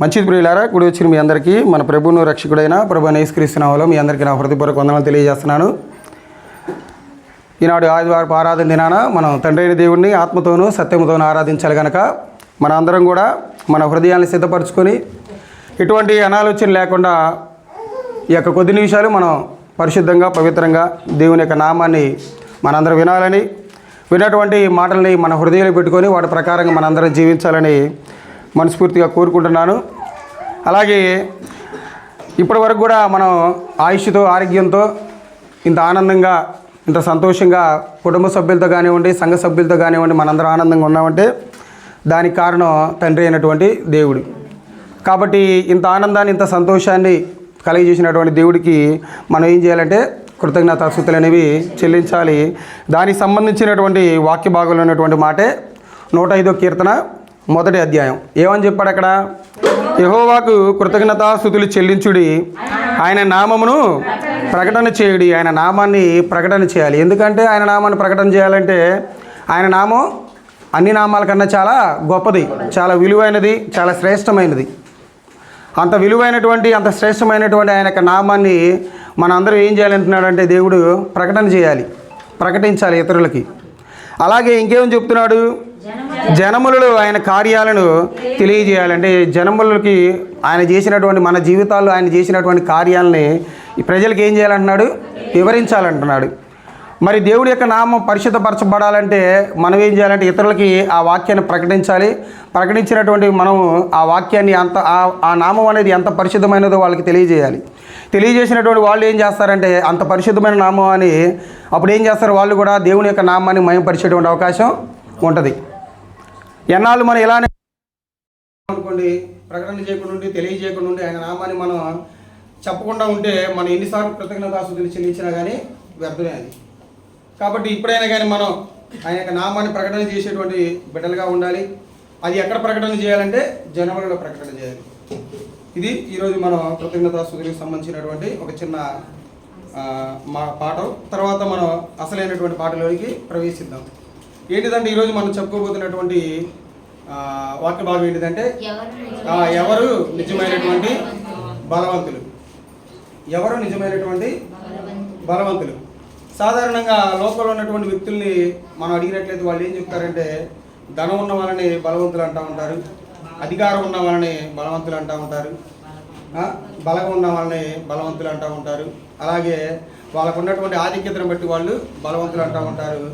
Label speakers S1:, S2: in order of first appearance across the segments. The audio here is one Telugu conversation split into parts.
S1: మంచిది ప్రియులారా, కూడి వచ్చిన మీ అందరికీ మన ప్రభువును రక్షకుడైన ప్రభువైన యేసుక్రీస్తు నామములో మీ అందరికీ నా హృదయపూర్వక వందనాలు తెలియజేస్తున్నాను. ఈనాడు ఆదివారపు ఆరాధన దినాన మనం తండ్రి అయిన దేవుడిని ఆత్మతోనూ సత్యముతోనూ ఆరాధించాలి కనుక మన అందరం కూడా మన హృదయాన్ని సిద్ధపరచుకొని ఎటువంటి అనాలోచన లేకుండా ఈ యొక్క కొద్ది నిమిషాలు మనం పరిశుద్ధంగా పవిత్రంగా దేవుని యొక్క నామాన్ని మనందరం వినాలని, విన్నటువంటి మాటల్ని మన హృదయంలో పెట్టుకొని వాటి ప్రకారంగా మనందరం జీవించాలని మనస్ఫూర్తిగా కోరుకుంటున్నాను. అలాగే ఇప్పటి వరకు కూడా మనం ఆయుష్తో ఆరోగ్యంతో ఇంత ఆనందంగా ఇంత సంతోషంగా కుటుంబ సభ్యులతో కానివ్వండి, సంఘ సభ్యులతో కానివ్వండి మనందరం ఆనందంగా ఉన్నామంటే దానికి కారణం తండ్రి అయినటువంటి దేవుడు. కాబట్టి ఇంత ఆనందాన్ని ఇంత సంతోషాన్ని కలిగజేసినటువంటి దేవుడికి మనం ఏం చేయాలంటే కృతజ్ఞతాస్తుతులు అనేవి చెల్లించాలి. దానికి సంబంధించినటువంటి వాక్య భాగంలో ఉన్నటువంటి మాటే 105వ కీర్తన 1వ అధ్యాయం. ఏమని చెప్పాడు అక్కడ? యెహోవాకు కృతజ్ఞతాస్తుతులు చెల్లించుడి, ఆయన నామమును ప్రకటన చేయుడి. ఆయన నామాన్ని ప్రకటన చేయాలి. ఎందుకంటే ఆయన నామాన్ని ప్రకటన చేయాలంటే ఆయన నామం అన్ని నామాల కన్నా చాలా గొప్పది, చాలా విలువైనది, చాలా శ్రేష్టమైనది. అంత విలువైనటువంటి అంత శ్రేష్టమైనటువంటి ఆయన యొక్క నామాన్ని మన అందరూ ఏం చేయాలంటున్నాడంటే దేవుడు ప్రకటన చేయాలి, ప్రకటించాలి ఇతరులకి. అలాగే ఇంకేమని చెప్తున్నాడు? జనములలో ఆయన కార్యాలను తెలియజేయాలంటే జనములకి ఆయన చేసినటువంటి మన జీవితాల్లో ఆయన చేసినటువంటి కార్యాలని ప్రజలకు ఏం చేయాలంటున్నాడు? వివరించాలంటున్నాడు. మరి దేవుడి యొక్క నామం పరిశుద్ధపరచబడాలంటే మనం ఏం చేయాలంటే ఇతరులకి ఆ వాక్యాన్ని ప్రకటించాలి. ప్రకటించినటువంటి మనం ఆ వాక్యాన్ని ఆ నామం అనేది ఎంత పరిశుద్ధమైనదో వాళ్ళకి తెలియజేయాలి. తెలియజేసినటువంటి వాళ్ళు ఏం చేస్తారంటే అంత పరిశుద్ధమైన నామం అని అప్పుడు ఏం చేస్తారు? వాళ్ళు కూడా దేవుని యొక్క నామాన్ని మహిమపరిచేటువంటి అవకాశం ఉంటుంది. ఎన్నాళ్ళు మనం ఇలానే అనుకోండి, ప్రకటన చేయకుండా ఉండి తెలియజేయకుండా ఉండి ఆయన నామాన్ని మనం చెప్పకుండా ఉంటే మనం ఎన్నిసార్లు కృతజ్ఞతాస్తుతులు చెల్లించినా కానీ వ్యర్థమే అది. కాబట్టి ఇప్పుడైనా కానీ మనం ఆయన యొక్క నామాన్ని ప్రకటన చేసేటువంటి బిడ్డలుగా ఉండాలి. అది ఎక్కడ ప్రకటన చేయాలంటే జనములలో ప్రకటన చేయాలి. ఇది ఈరోజు మనం కృతజ్ఞతాస్తుతులకు సంబంధించినటువంటి ఒక చిన్న మా పాఠం. తర్వాత మనం అసలైనటువంటి పాటలోనికి ప్రవేశిద్దాం. ఏంటిదంటే ఈరోజు మనం చెప్పుకోబోతున్నటువంటి వాక్య భాగం ఏంటిదంటే ఎవరు నిజమైనటువంటి బలవంతులు. ఎవరు నిజమైనటువంటి బలవంతులు. సాధారణంగా లోకంలో ఉన్నటువంటి వ్యక్తుల్ని మనం అడిగినట్లయితే వాళ్ళు ఏం చెప్తారంటే ధనం ఉన్న వాళ్ళని బలవంతులు అంటూ ఉంటారు, అధికారం ఉన్న వాళ్ళని బలవంతులు అంటూ ఉంటారు, బలం ఉన్న వాళ్ళని బలవంతులు అంటూ ఉంటారు. అలాగే వాళ్ళకు ఉన్నటువంటి ఆధిక్యతను బట్టి వాళ్ళు బలవంతులు అంటూ ఉంటారు.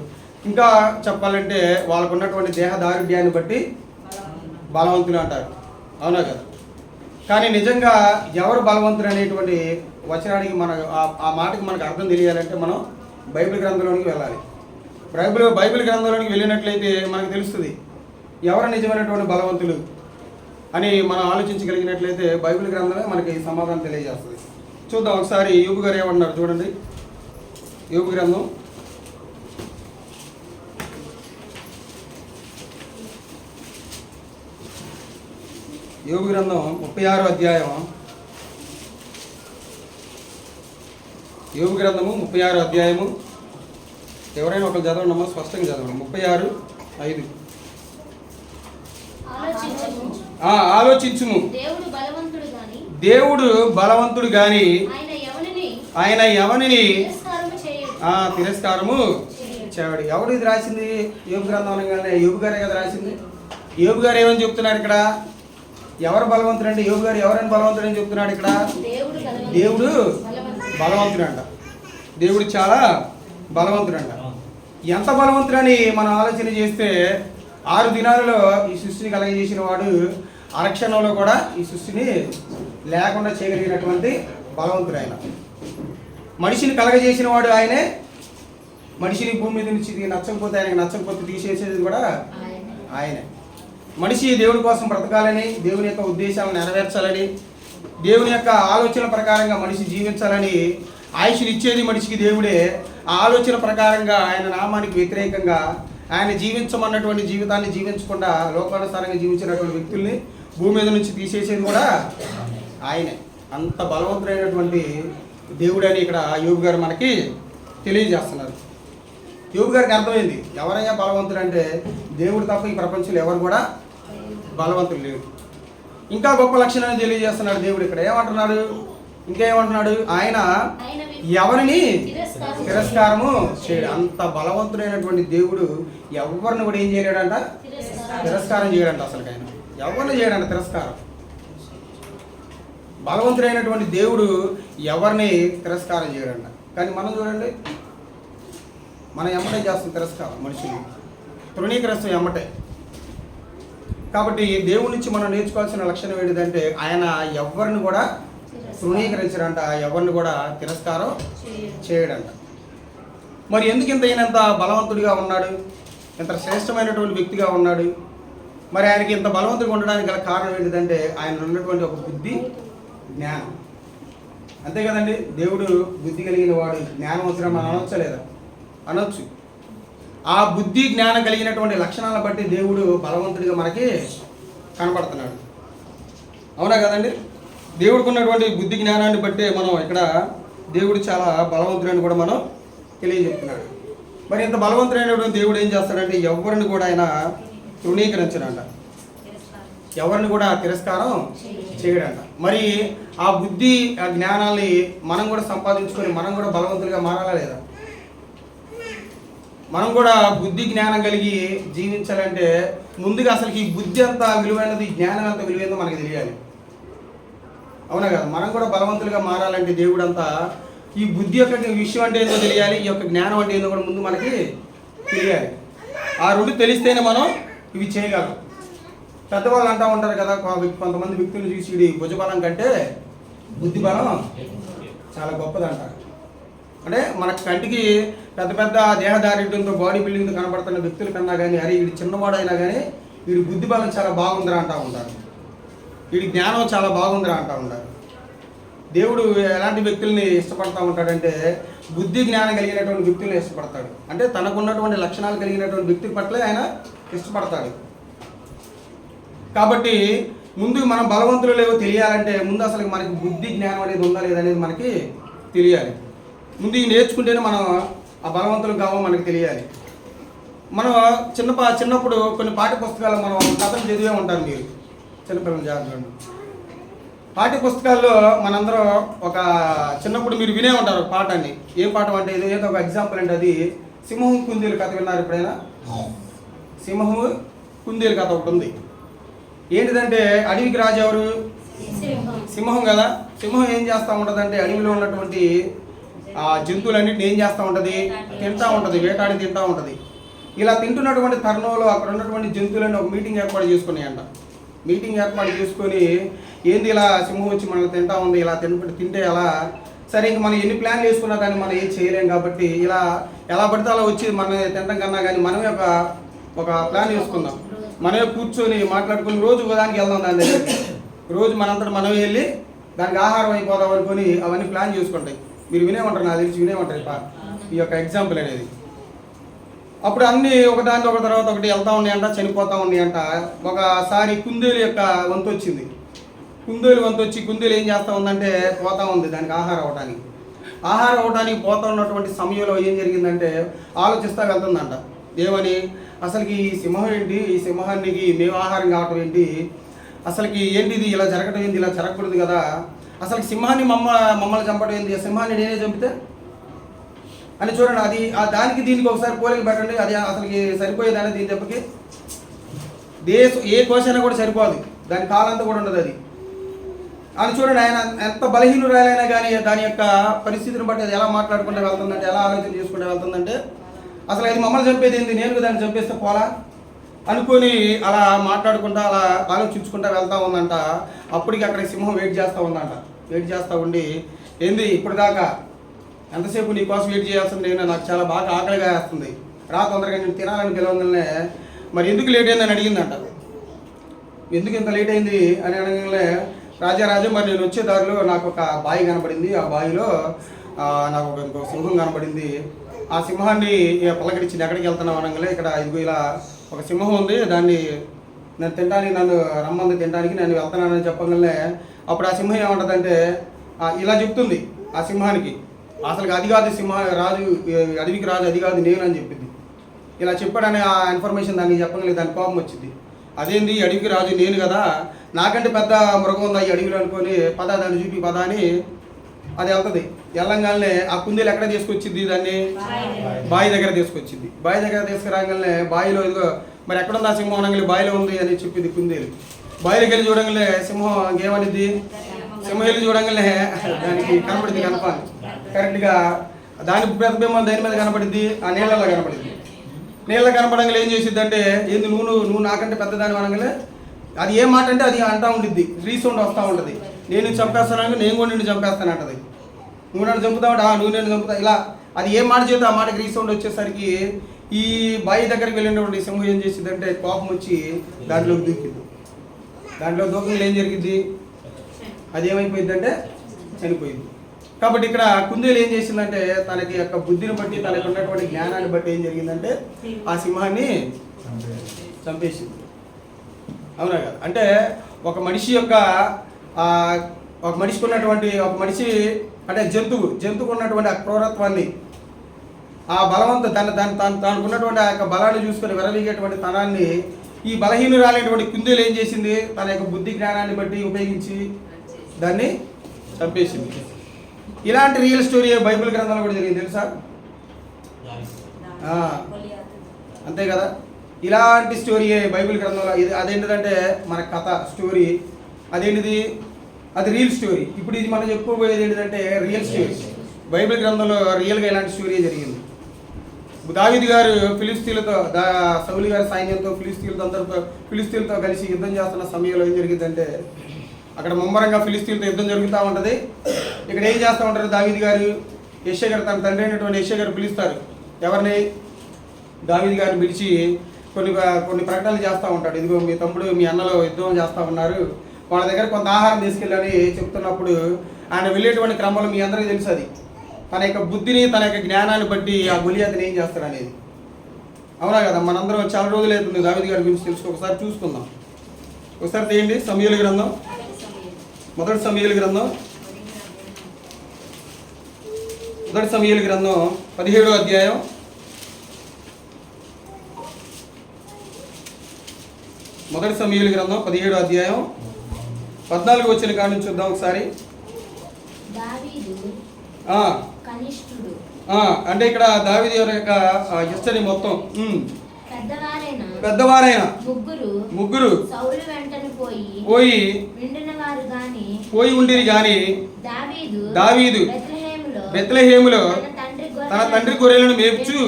S1: ఇంకా చెప్పాలంటే వాళ్ళకు ఉన్నటువంటి దేహ దారుఢ్యాన్ని బట్టి బలవంతులు అంటారు. అవునా కదా? కానీ నిజంగా ఎవరు బలవంతులు అనేటువంటి వచనానికి ఆ మాటకి మనకు అర్థం తెలియాలంటే మనం బైబిల్ గ్రంథంలోనికి వెళ్ళాలి. బైబిల్ గ్రంథంలోనికి వెళ్ళినట్లయితే మనకు తెలుస్తుంది ఎవరు నిజమైనటువంటి బలవంతులు అని మనం ఆలోచించగలిగినట్లయితే బైబిల్ గ్రంథమే మనకి సమాధానం తెలియజేస్తుంది. చూద్దాం ఒకసారి. యోబు గారు ఏమన్నారు చూడండి. యోబు గ్రంథం 36వ అధ్యాయం. యోబు గ్రంథము 36వ అధ్యాయము. ఎవరైనా ఒకరు చదవండమ్మా, స్పష్టంగా చదవండి. 36:5. ఆలోచించుము, దేవుడు బలవంతుడు గాని ఆయన ఎవరిని తిరస్కారము చేయడు. ఎవడు ఇది రాసింది? యోబు గ్రంథం అనగానే యోబు గారే కదా రాసింది. యోబు గారు ఏమని చెప్తున్నారు ఇక్కడ? ఎవరు బలవంతుడు అంటే యోబు గారు ఎవరైనా బలవంతుడు అని చెప్తున్నాడు ఇక్కడ. దేవుడు బలవంతుడు అంట. దేవుడు చాలా బలవంతుడు అంట. ఎంత బలవంతుడని మనం ఆలోచన చేస్తే 6 దినాలలో ఈ సృష్టిని కలగజేసిన వాడు అరక్షణంలో కూడా ఈ సృష్టిని లేకుండా చేయగలిగినటువంటి బలవంతుడు ఆయన. మనిషిని కలగజేసిన వాడు ఆయనే. మనిషిని భూమి మీద నుంచి నచ్చకపోతే ఆయనకి నచ్చకపోతే తీసేసేది కూడా ఆయనే. మనిషి దేవుడి కోసం బ్రతకాలని, దేవుని యొక్క ఉద్దేశాలను నెరవేర్చాలని, దేవుని యొక్క ఆలోచన ప్రకారంగా మనిషి జీవించాలని ఆయుష్ని ఇచ్చేది మనిషికి దేవుడే. ఆ ఆలోచన ప్రకారంగా ఆయన నామానికి వ్యతిరేకంగా ఆయన జీవించమన్నటువంటి జీవితాన్ని జీవించకుండా లోకానుసారంగా జీవించినటువంటి వ్యక్తుల్ని భూమి మీద నుంచి తీసేసేది కూడా ఆయనే. అంత బలవంతుడైనటువంటి దేవుడని ఇక్కడ యోబు గారు మనకి తెలియజేస్తున్నారు. యోబు గారికి అర్థమైంది ఎవరయ్యా బలవంతుడు అంటే దేవుడు తప్ప ఈ ప్రపంచంలో ఎవరు కూడా బలవంతులు లేరు. ఇంకా గొప్ప లక్షణాన్ని తెలియజేస్తున్నాడు దేవుడు ఇక్కడ. ఏమంటున్నాడు? ఇంకా ఏమంటున్నాడు? ఆయన ఎవరిని తిరస్కారము చేయడు. అంత బలవంతుడైనటువంటి దేవుడు ఎవరిని కూడా ఏం చేయలేడంట? తిరస్కారం చేయడంట. అసలు ఆయన ఎవరిని చేయడంట తిరస్కారం. బలవంతుడైనటువంటి దేవుడు ఎవరిని తిరస్కారం చేయడంట. కానీ మనం చూడండి, మనం ఎమ్మటే చేస్తాం తిరస్కారం, మనుషులు తృణీకరిస్తాం ఎమ్మటే. కాబట్టి దేవుడి నుంచి మనం నేర్చుకోవాల్సిన లక్షణం ఏంటిదంటే ఆయన ఎవరిని కూడా తృణీకరించడంట, ఎవరిని కూడా తిరస్కారం చేయడంట. మరి ఎందుకు ఇంత బలవంతుడిగా ఉన్నాడు, ఇంత శ్రేష్టమైనటువంటి వ్యక్తిగా ఉన్నాడు? మరి ఆయనకి ఇంత బలవంతుడిగా ఉండడానికి గల కారణం ఏంటిదంటే ఆయన ఉన్నటువంటి ఒక బుద్ధి, జ్ఞానం. అంతే కదండి. దేవుడు బుద్ధి కలిగిన వాడు, జ్ఞానవంతుడు మనం అనొచ్చలేదా? అనొచ్చు. ఆ బుద్ధి జ్ఞానం కలిగినటువంటి లక్షణాలను బట్టి దేవుడు బలవంతుడిగా మనకి కనపడుతున్నాడు. అవునా కదండి? దేవుడికి ఉన్నటువంటి బుద్ధి జ్ఞానాన్ని బట్టే మనం ఇక్కడ దేవుడు చాలా బలవంతుడని కూడా మనం తెలియజెప్తున్నాడు. మరి ఇంత బలవంతుడైనటువంటి దేవుడు ఏం చేస్తాడంటే ఎవరిని కూడా ఆయన తృణీకరించడంట, ఎవరిని కూడా తిరస్కారం చేయడంట. మరి ఆ బుద్ధి ఆ జ్ఞానాన్ని మనం కూడా సంపాదించుకొని మనం కూడా బలవంతులుగా మారాలా లేదా? మనం కూడా బుద్ధి జ్ఞానం కలిగి జీవించాలంటే ముందుగా అసలు ఈ బుద్ధి అంత విలువైనది, జ్ఞానం అంత విలువైనదో మనకి తెలియాలి. అవునా కదా? మనం కూడా బలవంతులుగా మారాలంటే దేవుడు అంతా ఈ బుద్ధి యొక్క విషయం అంటే ఏందో తెలియాలి, ఈ యొక్క జ్ఞానం అంటే ఏందో కూడా ముందు మనకి తెలియాలి. ఆ రెండు తెలిస్తేనే మనం ఇవి చేయగలం. పెద్దవాళ్ళు అంటూ ఉంటారు కదా, కొంతమంది వ్యక్తులు చూసి ఇది భుజబలం కంటే బుద్ధి బలం చాలా గొప్పదంటారు. అంటే మన కంటికి పెద్ద పెద్ద దేహదారిద్యంతో బాడీ బిల్డింగ్తో కనబడుతున్న వ్యక్తుల కన్నా కానీ అరే వీడి చిన్నవాడైనా కానీ వీడి బుద్ధి బలం చాలా బాగుందిరా అంటూ ఉంటారు, వీడి జ్ఞానం చాలా బాగుందిరా అంటూ ఉంటారు. దేవుడు ఎలాంటి వ్యక్తుల్ని ఇష్టపడతా ఉంటాడంటే బుద్ధి జ్ఞానం కలిగినటువంటి వ్యక్తుల్ని ఇష్టపడతాడు. అంటే తనకున్నటువంటి లక్షణాలు కలిగినటువంటి వ్యక్తుల పట్లే ఆయన ఇష్టపడతాడు. కాబట్టి ముందు మనం బలవంతులు లేవో తెలియాలంటే ముందు అసలు మనకి బుద్ధి జ్ఞానం అనేది ఉందా లేదనేది మనకి తెలియాలి. ముందు ఇవి నేర్చుకుంటేనే మనం ఆ బలవంతులు కావో మనకి తెలియాలి. మనం చిన్నప్పుడు కొన్ని పాఠ్య పుస్తకాలు మనం కథలు చదివే ఉంటారు. మీరు చిన్నపిల్లల జాగ్రత్త పాఠ్య పుస్తకాల్లో మనందరూ ఒక చిన్నప్పుడు మీరు వినే ఉంటారు పాఠాన్ని. ఏ పాఠం అంటే ఇది ఏదో ఒక ఎగ్జాంపుల్ అంటే అది సింహం కుందేలు కథ విన్నారు ఎప్పుడైనా? సింహము కుందేలు కథ ఒకటి ఉంది. ఏంటిదంటే అడవికి రాజు ఎవరు? సింహం కదా. సింహం ఏం చేస్తూ ఉంటుంది అంటే అడవిలో ఉన్నటువంటి జంతువులన్నింటిని ఏం చేస్తూ ఉంటుంది? తింటూ ఉంటుంది, వేటాడి తింటూ ఉంటుంది. ఇలా తింటున్నటువంటి తరుణంలో అక్కడ ఉన్నటువంటి జంతువులను ఒక మీటింగ్ ఏర్పాటు చేసుకున్నాయంట. మీటింగ్ ఏర్పాటు చేసుకొని ఏంది ఇలా సింహం వచ్చి మనల్ని తింటా ఉంది, ఇలా తింటే ఎలా సరే ఇంక మనం ఎన్ని ప్లాన్లు వేసుకున్నా కానీ మనం ఏం చేయలేం కాబట్టి ఇలా ఎలా పడితే అలా వచ్చి మనం తినడం కన్నా కానీ మనమే ఒక ప్లాన్ వేసుకుందాం. మనమే కూర్చొని మాట్లాడుకుని రోజు దానికి వెళ్దాం, దాని దగ్గరికి రోజు మనంతటా మనమే వెళ్ళి దానికి ఆహారం అయిపోదాం అనుకొని అవన్నీ ప్లాన్ చేసుకుంటాయి. మీరు వినేమంటారు, నాకు తెలిసి వినేమంటారు ఈ యొక్క ఎగ్జాంపుల్ అనేది. అప్పుడు అన్నీ ఒకదాని ఒక తర్వాత ఒకటి వెళ్తూ ఉన్నాయంట, చనిపోతూ ఉన్నాయంట. ఒకసారి కుందేలు యొక్క వంతు వచ్చింది. కుందేలు వంతు వచ్చి కుందేలు ఏం చేస్తూ ఉందంటే పోతూ ఉంది దానికి ఆహారం అవ్వడానికి పోతూ ఉన్నటువంటి సమయంలో ఏం జరిగిందంటే ఆలోచిస్తూ వెళ్తుందంట. ఏమని? అసలుకి ఈ సింహం ఏంటి, ఈ సింహానికి మేము ఆహారం కావటం ఏంటి, అసలుకి ఏంటిది ఇలా జరగటం ఏంటి, ఇలా జరగకూడదు కదా, అసలు సింహాన్ని మమ్మల్ని చంపడం ఏంటి, సింహాన్ని నేనే చంపితే అని చూడండి. అది దానికి దీనికి ఒకసారి పోలిక పెట్టండి, అది అసలుకి సరిపోయేదాన్ని దీని దెబ్బకి ఏ కోశైనా కూడా సరిపోదు, దాని కాలంతా కూడా ఉండదు అది అని చూడండి. ఆయన ఎంత బలహీనురాలైనా కానీ దాని యొక్క పరిస్థితిని బట్టి అది ఎలా మాట్లాడుకుంటూ వెళ్తుందంటే, ఎలా ఆలోచన చేసుకుంటూ వెళ్తుందంటే అసలు అది మమ్మల్ని చంపేది ఏంది, నేను దాన్ని చంపేస్తే పోలా అనుకొని అలా మాట్లాడుకుంటా అలా ఆలోచించుకుంటూ వెళ్తూ ఉందంట. అప్పటికి అక్కడ సింహం వెయిట్ చేస్తూ ఉందంట. వెయిట్ చేస్తూ ఉండి ఏంది ఇప్పుడు దాకా ఎంతసేపు నీ కోసం వెయిట్ చేయాల్సింది, నాకు చాలా బాగా ఆకలిగా వేస్తుంది, రా తొందరగా నేను తినాలని పిలవగానే మరి ఎందుకు లేట్ అయిందని అడిగిందంట. ఎందుకు ఇంత లేట్ అయింది అని అడగగానే రాజా మరి నేను వచ్చే దారిలో నాకు ఒక బావి కనపడింది, ఆ బావిలో నాకు ఇంకో సింహం కనపడింది, ఆ సింహాన్ని పలకరించి ఎక్కడికి వెళ్తున్నావు అనగానే ఇక్కడ ఇదిగో ఇలా ఒక సింహం ఉంది, దాన్ని నేను తినడానికి నన్ను రమ్మంది తినడానికి నేను వెళ్తున్నానని చెప్పగానే అప్పుడు ఆ సింహం ఏమంటుందంటే ఇలా చెప్తుంది ఆ సింహానికి, అసలు అది కాదు రాజు అడవికి రాజు అది కాదు నేను అని చెప్పింది. ఇలా చెప్పాడని ఆ ఇన్ఫర్మేషన్ దానికి చెప్పగలిగి దాని కోపం వచ్చింది. అదేంది అడవికి రాజు నేను కదా, నాకంటే పెద్ద మృగం ఉంది ఈ అడవిలో అనుకొని పద దాన్ని చూపి పద అని అది వెళ్తుంది. వెళ్ళంగానే ఆ కుందేలు ఎక్కడ తీసుకొచ్చింది, దాన్ని బావి దగ్గర తీసుకొచ్చింది. బావి దగ్గర తీసుకురాగానే బావిలో ఇదిగో మరి ఎక్కడుంది ఆ సింహం అనగానే బావిలో ఉంది అని చెప్పింది కుందేలు. బావిలోకి వెళ్ళి చూడంగానే సింహం ఏమనిద్ది, సింహం వెళ్ళి చూడంగానే దానికి కనపడింది కనపాలి కరెక్ట్గా దాని ప్రతిబింబం దేని మీద కనపడింది, ఆ నీళ్ళలో కనపడింది. నీళ్ళ కనపడంగా ఏం చేసిద్ది అంటే, ఏంది నువ్వు నాకంటే పెద్దదాని అనగానే అది ఏం మాట అంటే అది అంటా ఉండిద్ది, రీసౌండ్ వస్తూ ఉంటుంది. నేను చంపేస్తాను, నేను కూడా నిన్ను చంపేస్తాను అంటది. నువ్వు నన్ను చంపుతావు, నువ్వు నేను చంపుతా, ఇలా అది ఏ మాట చేస్తే ఆ మాటకి రీసౌండ్ వచ్చేసరికి ఈ బావి దగ్గరికి వెళ్ళినటువంటి సింహం ఏం చేసింది అంటే కోపం వచ్చి దాంట్లోకి దూకింది. దాంట్లో దూకంలో ఏం జరిగింది, అది ఏమైపోయింది అంటే చనిపోయింది. కాబట్టి ఇక్కడ కుందేలు ఏం చేసిందంటే తనకి యొక్క బుద్ధిని బట్టి తనకు ఉన్నటువంటి జ్ఞానాన్ని బట్టి ఏం జరిగిందంటే ఆ సింహాన్ని చంపేసింది. అవునా కదా? అంటే ఒక మనిషి యొక్క ఒక మనిషికి ఉన్నటువంటి ఒక మనిషి అంటే జంతువుకు ఉన్నటువంటి ఆ క్రూరత్వాన్ని, ఆ బలవంత తనకు ఉన్నటువంటి ఆ యొక్క బలాన్ని చూసుకొని విరవీగేటువంటి తనాన్ని ఈ బలహీనురాలైనటువంటి కుందేలు ఏం చేసింది, తన యొక్క బుద్ధి జ్ఞానాన్ని బట్టి ఉపయోగించి దాన్ని చంపేసింది. ఇలాంటి రియల్ స్టోరీ బైబిల్ గ్రంథంలో కూడా జరిగింది తెలుసా? అంతే కదా, ఇలాంటి స్టోరీ బైబిల్ గ్రంథంలో. ఇది అదేంటిదంటే మన కథ స్టోరీ, అదేంటిది అది రియల్ స్టోరీ. ఇప్పుడు ఇది మనం చెప్పుకోబోయేది ఏంటిదంటే రియల్ స్టోరీ. బైబిల్ గ్రంథంలో రియల్గా ఇలాంటి స్టోరీ జరిగింది. దావీదు గారు ఫిలిస్తీన్లతో సౌలు గారి సైన్యంతో ఫిలిస్తీన్లతో కలిసి యుద్ధం చేస్తున్న సమయంలో ఏం జరిగిందంటే అక్కడ ముమ్మరంగా ఫిలిస్తీన్లతో యుద్ధం జరుగుతూ ఉంటుంది. ఇక్కడ ఏం చేస్తూ ఉంటారు, దావీదు గారు యెషయా గారు తన తండ్రి అయినటువంటి యెషయా గారు పిలుస్తారు. ఎవరిని? దావీదు గారిని పిలిచి కొన్ని ప్రకటనలు చేస్తూ ఉంటాడు. ఇదిగో మీ తమ్ముడు మీ అన్నలో యుద్ధం చేస్తూ ఉన్నారు, వాళ్ళ దగ్గర కొంత ఆహారం తీసుకెళ్ళని చెప్తున్నప్పుడు ఆయన వెళ్ళేటువంటి క్రమంలో మీ అందరికీ తెలుసు అది తన యొక్క బుద్ధిని తన యొక్క జ్ఞానాన్ని బట్టి ఆ గొలియాతుని ఏం చేస్తాడు అనేది. అవునా కదా? మనందరం చాలా రోజులు అవుతుంది దావీదు గారి గురించి తెలుసు. ఒకసారి చూసుకుందాం. ఒకసారి తీయండి సమూయేలు గ్రంథం, మొదటి సమూయేలు గ్రంథం 17వ అధ్యాయం 17వ అధ్యాయం 14 వచ్చిన కాడ నుంచి చూద్దాం ఒకసారి. అంటే ఇక్కడ దావీదు యొక్క హిస్టరీ మొత్తం పెద్దవారైన ముగ్గురు పోయి ఉండిరి గాని దావీదు బెత్లెహేములో తన తండ్రి గొర్రెలను మేపుచు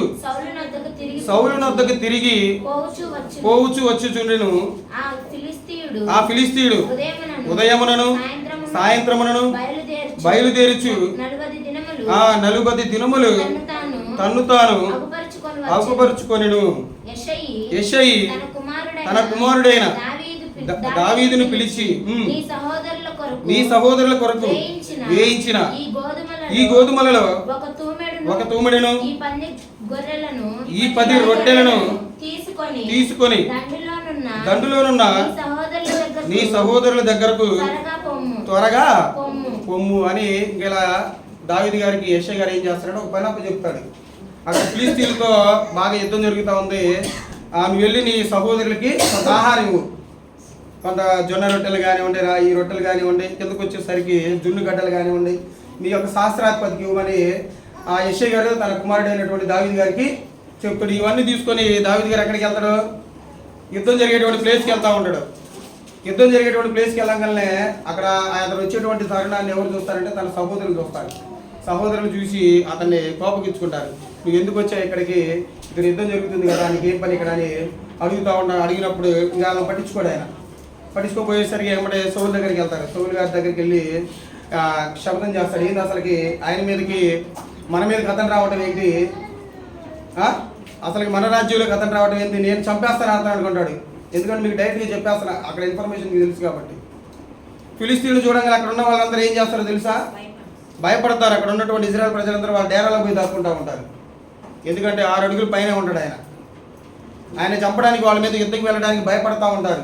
S1: సౌలు నొద్దకు తిరిగి పోవచ్చు వచ్చుచుండెను. ఆ ఫిలిస్తీయుడు ఉదయమునను సాయంత్రమునను బయలుదేరుచు 40 దినములు తన్ను తాను అగుపరుచుకొనెను. యెషయి తన కుమారుడైన దావీదును పిలిచి నీ సహోదరుల కొరకు వేయించిన ఈ గోధుమలలో ఒక తూమెడును ఈ 10 రొట్టెలను తీసుకొని దండులోనున్న నీ సహోదరుల దగ్గరకు త్వరగా పొమ్ము అని ఇలా దావీదు గారికి యెషయా గారు ఏం చేస్తాడు, ఒక పని అప్పు చెప్తాడు. అక్కడ ఫిలిస్తీన్లతో బాగా యుద్ధం జరుగుతూ ఉంది. నువ్వు వెళ్ళి నీ సహోదరులకి కొంత ఆహారం ఇవ్వు, కొంత జొన్న రొట్టెలు కానివ్వండి, ఈ రొట్టెలు కానివ్వండి, కిందకు వచ్చేసరికి జున్ను గడ్డలు కానివ్వండి, మీ యొక్క శాస్త్రాధిపతికి ఇవ్వమని ఆ యెషయా గారు తన కుమారుడైనటువంటి దావీదు గారికి చెప్తాడు. ఇవన్నీ తీసుకొని దావీదు గారు ఎక్కడికి వెళ్తాడు, యుద్ధం జరిగేటువంటి ప్లేస్కి వెళ్తూ ఉంటాడు. యుద్ధం జరిగేటువంటి ప్లేస్కి వెళ్ళగానే అక్కడ అతను వచ్చేటువంటి తరుణాన్ని ఎవరు చూస్తారంటే తన సహోదరులు చూస్తారు. సహోదరులు చూసి అతన్ని కోపగించుకుంటారు. నువ్వు ఎందుకు వచ్చావు ఇక్కడికి, ఇక్కడ యుద్ధం జరుగుతుంది కదా, నీకు ఏం పని ఇక్కడ అని అడిగినప్పుడు ఇంకా ఆయన పట్టించుకోడు. ఆయన పట్టించుకోపోయేసరికి ఏమంటే సౌలు దగ్గరికి వెళ్తారు. సౌలు గారి దగ్గరికి వెళ్ళి శబ్దం చేస్తాడు. ఏంది అసలుకి ఆయన మీదకి మన మీద కథను రావటం ఏంటి, అసలుకి మన రాజ్యంలో కథను రావటం ఏంటి, నేను చంపేస్తాను అర్థం అనుకుంటాడు. ఎందుకంటే మీకు డైరెక్ట్గా చెప్పేస్తాను, అక్కడ ఇన్ఫర్మేషన్ మీకు తెలుసు కాబట్టి. ఫిలిస్తీన్లు చూడంగా అక్కడ ఉన్న వాళ్ళందరూ ఏం చేస్తారో తెలుసా, భయపడతారు. అక్కడ ఉన్నటువంటి ఇజ్రాయెల్ ప్రజలందరూ వాళ్ళ డేరాలో పోయి దాక్కుంటూ ఉంటారు. ఎందుకంటే 6 అడుగుల పైనే ఉంటాడు ఆయన చంపడానికి వాళ్ళ మీద యుద్ధంకి వెళ్ళడానికి భయపడతా ఉంటారు.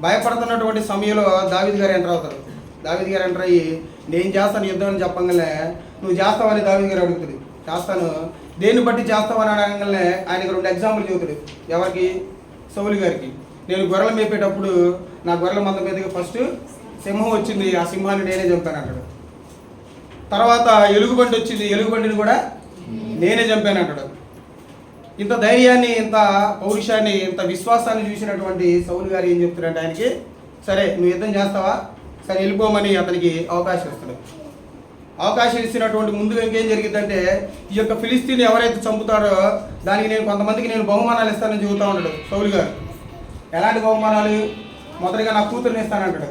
S1: భయపడుతున్నటువంటి సమయంలో దావీదు గారు ఎంటర్ అవుతారు. దావీదు గారు ఎంటర్ అయ్యి నేను చేస్తాను యుద్ధం అని చెప్పగానే నువ్వు చేస్తావని దావీదు గారు అడుగుతుంది. చేస్తాను, దేన్ని బట్టి చేస్తావని అడగగానే ఆయనకు 2 ఎగ్జాంపుల్ చెబుతాడు. ఎవరికి? సౌలు గారికి. నేను గొర్రెలు మేపేటప్పుడు నా గొర్రెల మంద మీదకి ఫస్ట్ సింహం వచ్చింది, ఆ సింహాన్ని నేనే చంపాను అంటాడు. తర్వాత ఎలుగుబంటి వచ్చింది, ఎలుగుబంటిని కూడా నేనే చంపాను అంటాడు. ఇంత ధైర్యాన్ని, ఇంత పౌరుషాన్ని, ఇంత విశ్వాసాన్ని చూసినటువంటి సౌలు గారు ఏం చెప్తున్నారంటే ఆయనకి, సరే నువ్వు యుద్ధం చేస్తావా, సరే వెళ్ళిపోమని అతనికి అవకాశం ఇస్తాడు. అవకాశం ఇచ్చినటువంటి ముందుగా ఇంకేం జరిగిందంటే, ఈ యొక్క ఫిలిస్తీన్ని ఎవరైతే చంపుతారో దానికి నేను కొంతమందికి నేను బహుమానాలు ఇస్తానని చెబుతూ ఉంటాడు సౌలు గారు. ఎలాంటి బహుమానాలు? మొదటిగా నా కూతురుని ఇస్తానంటాడు.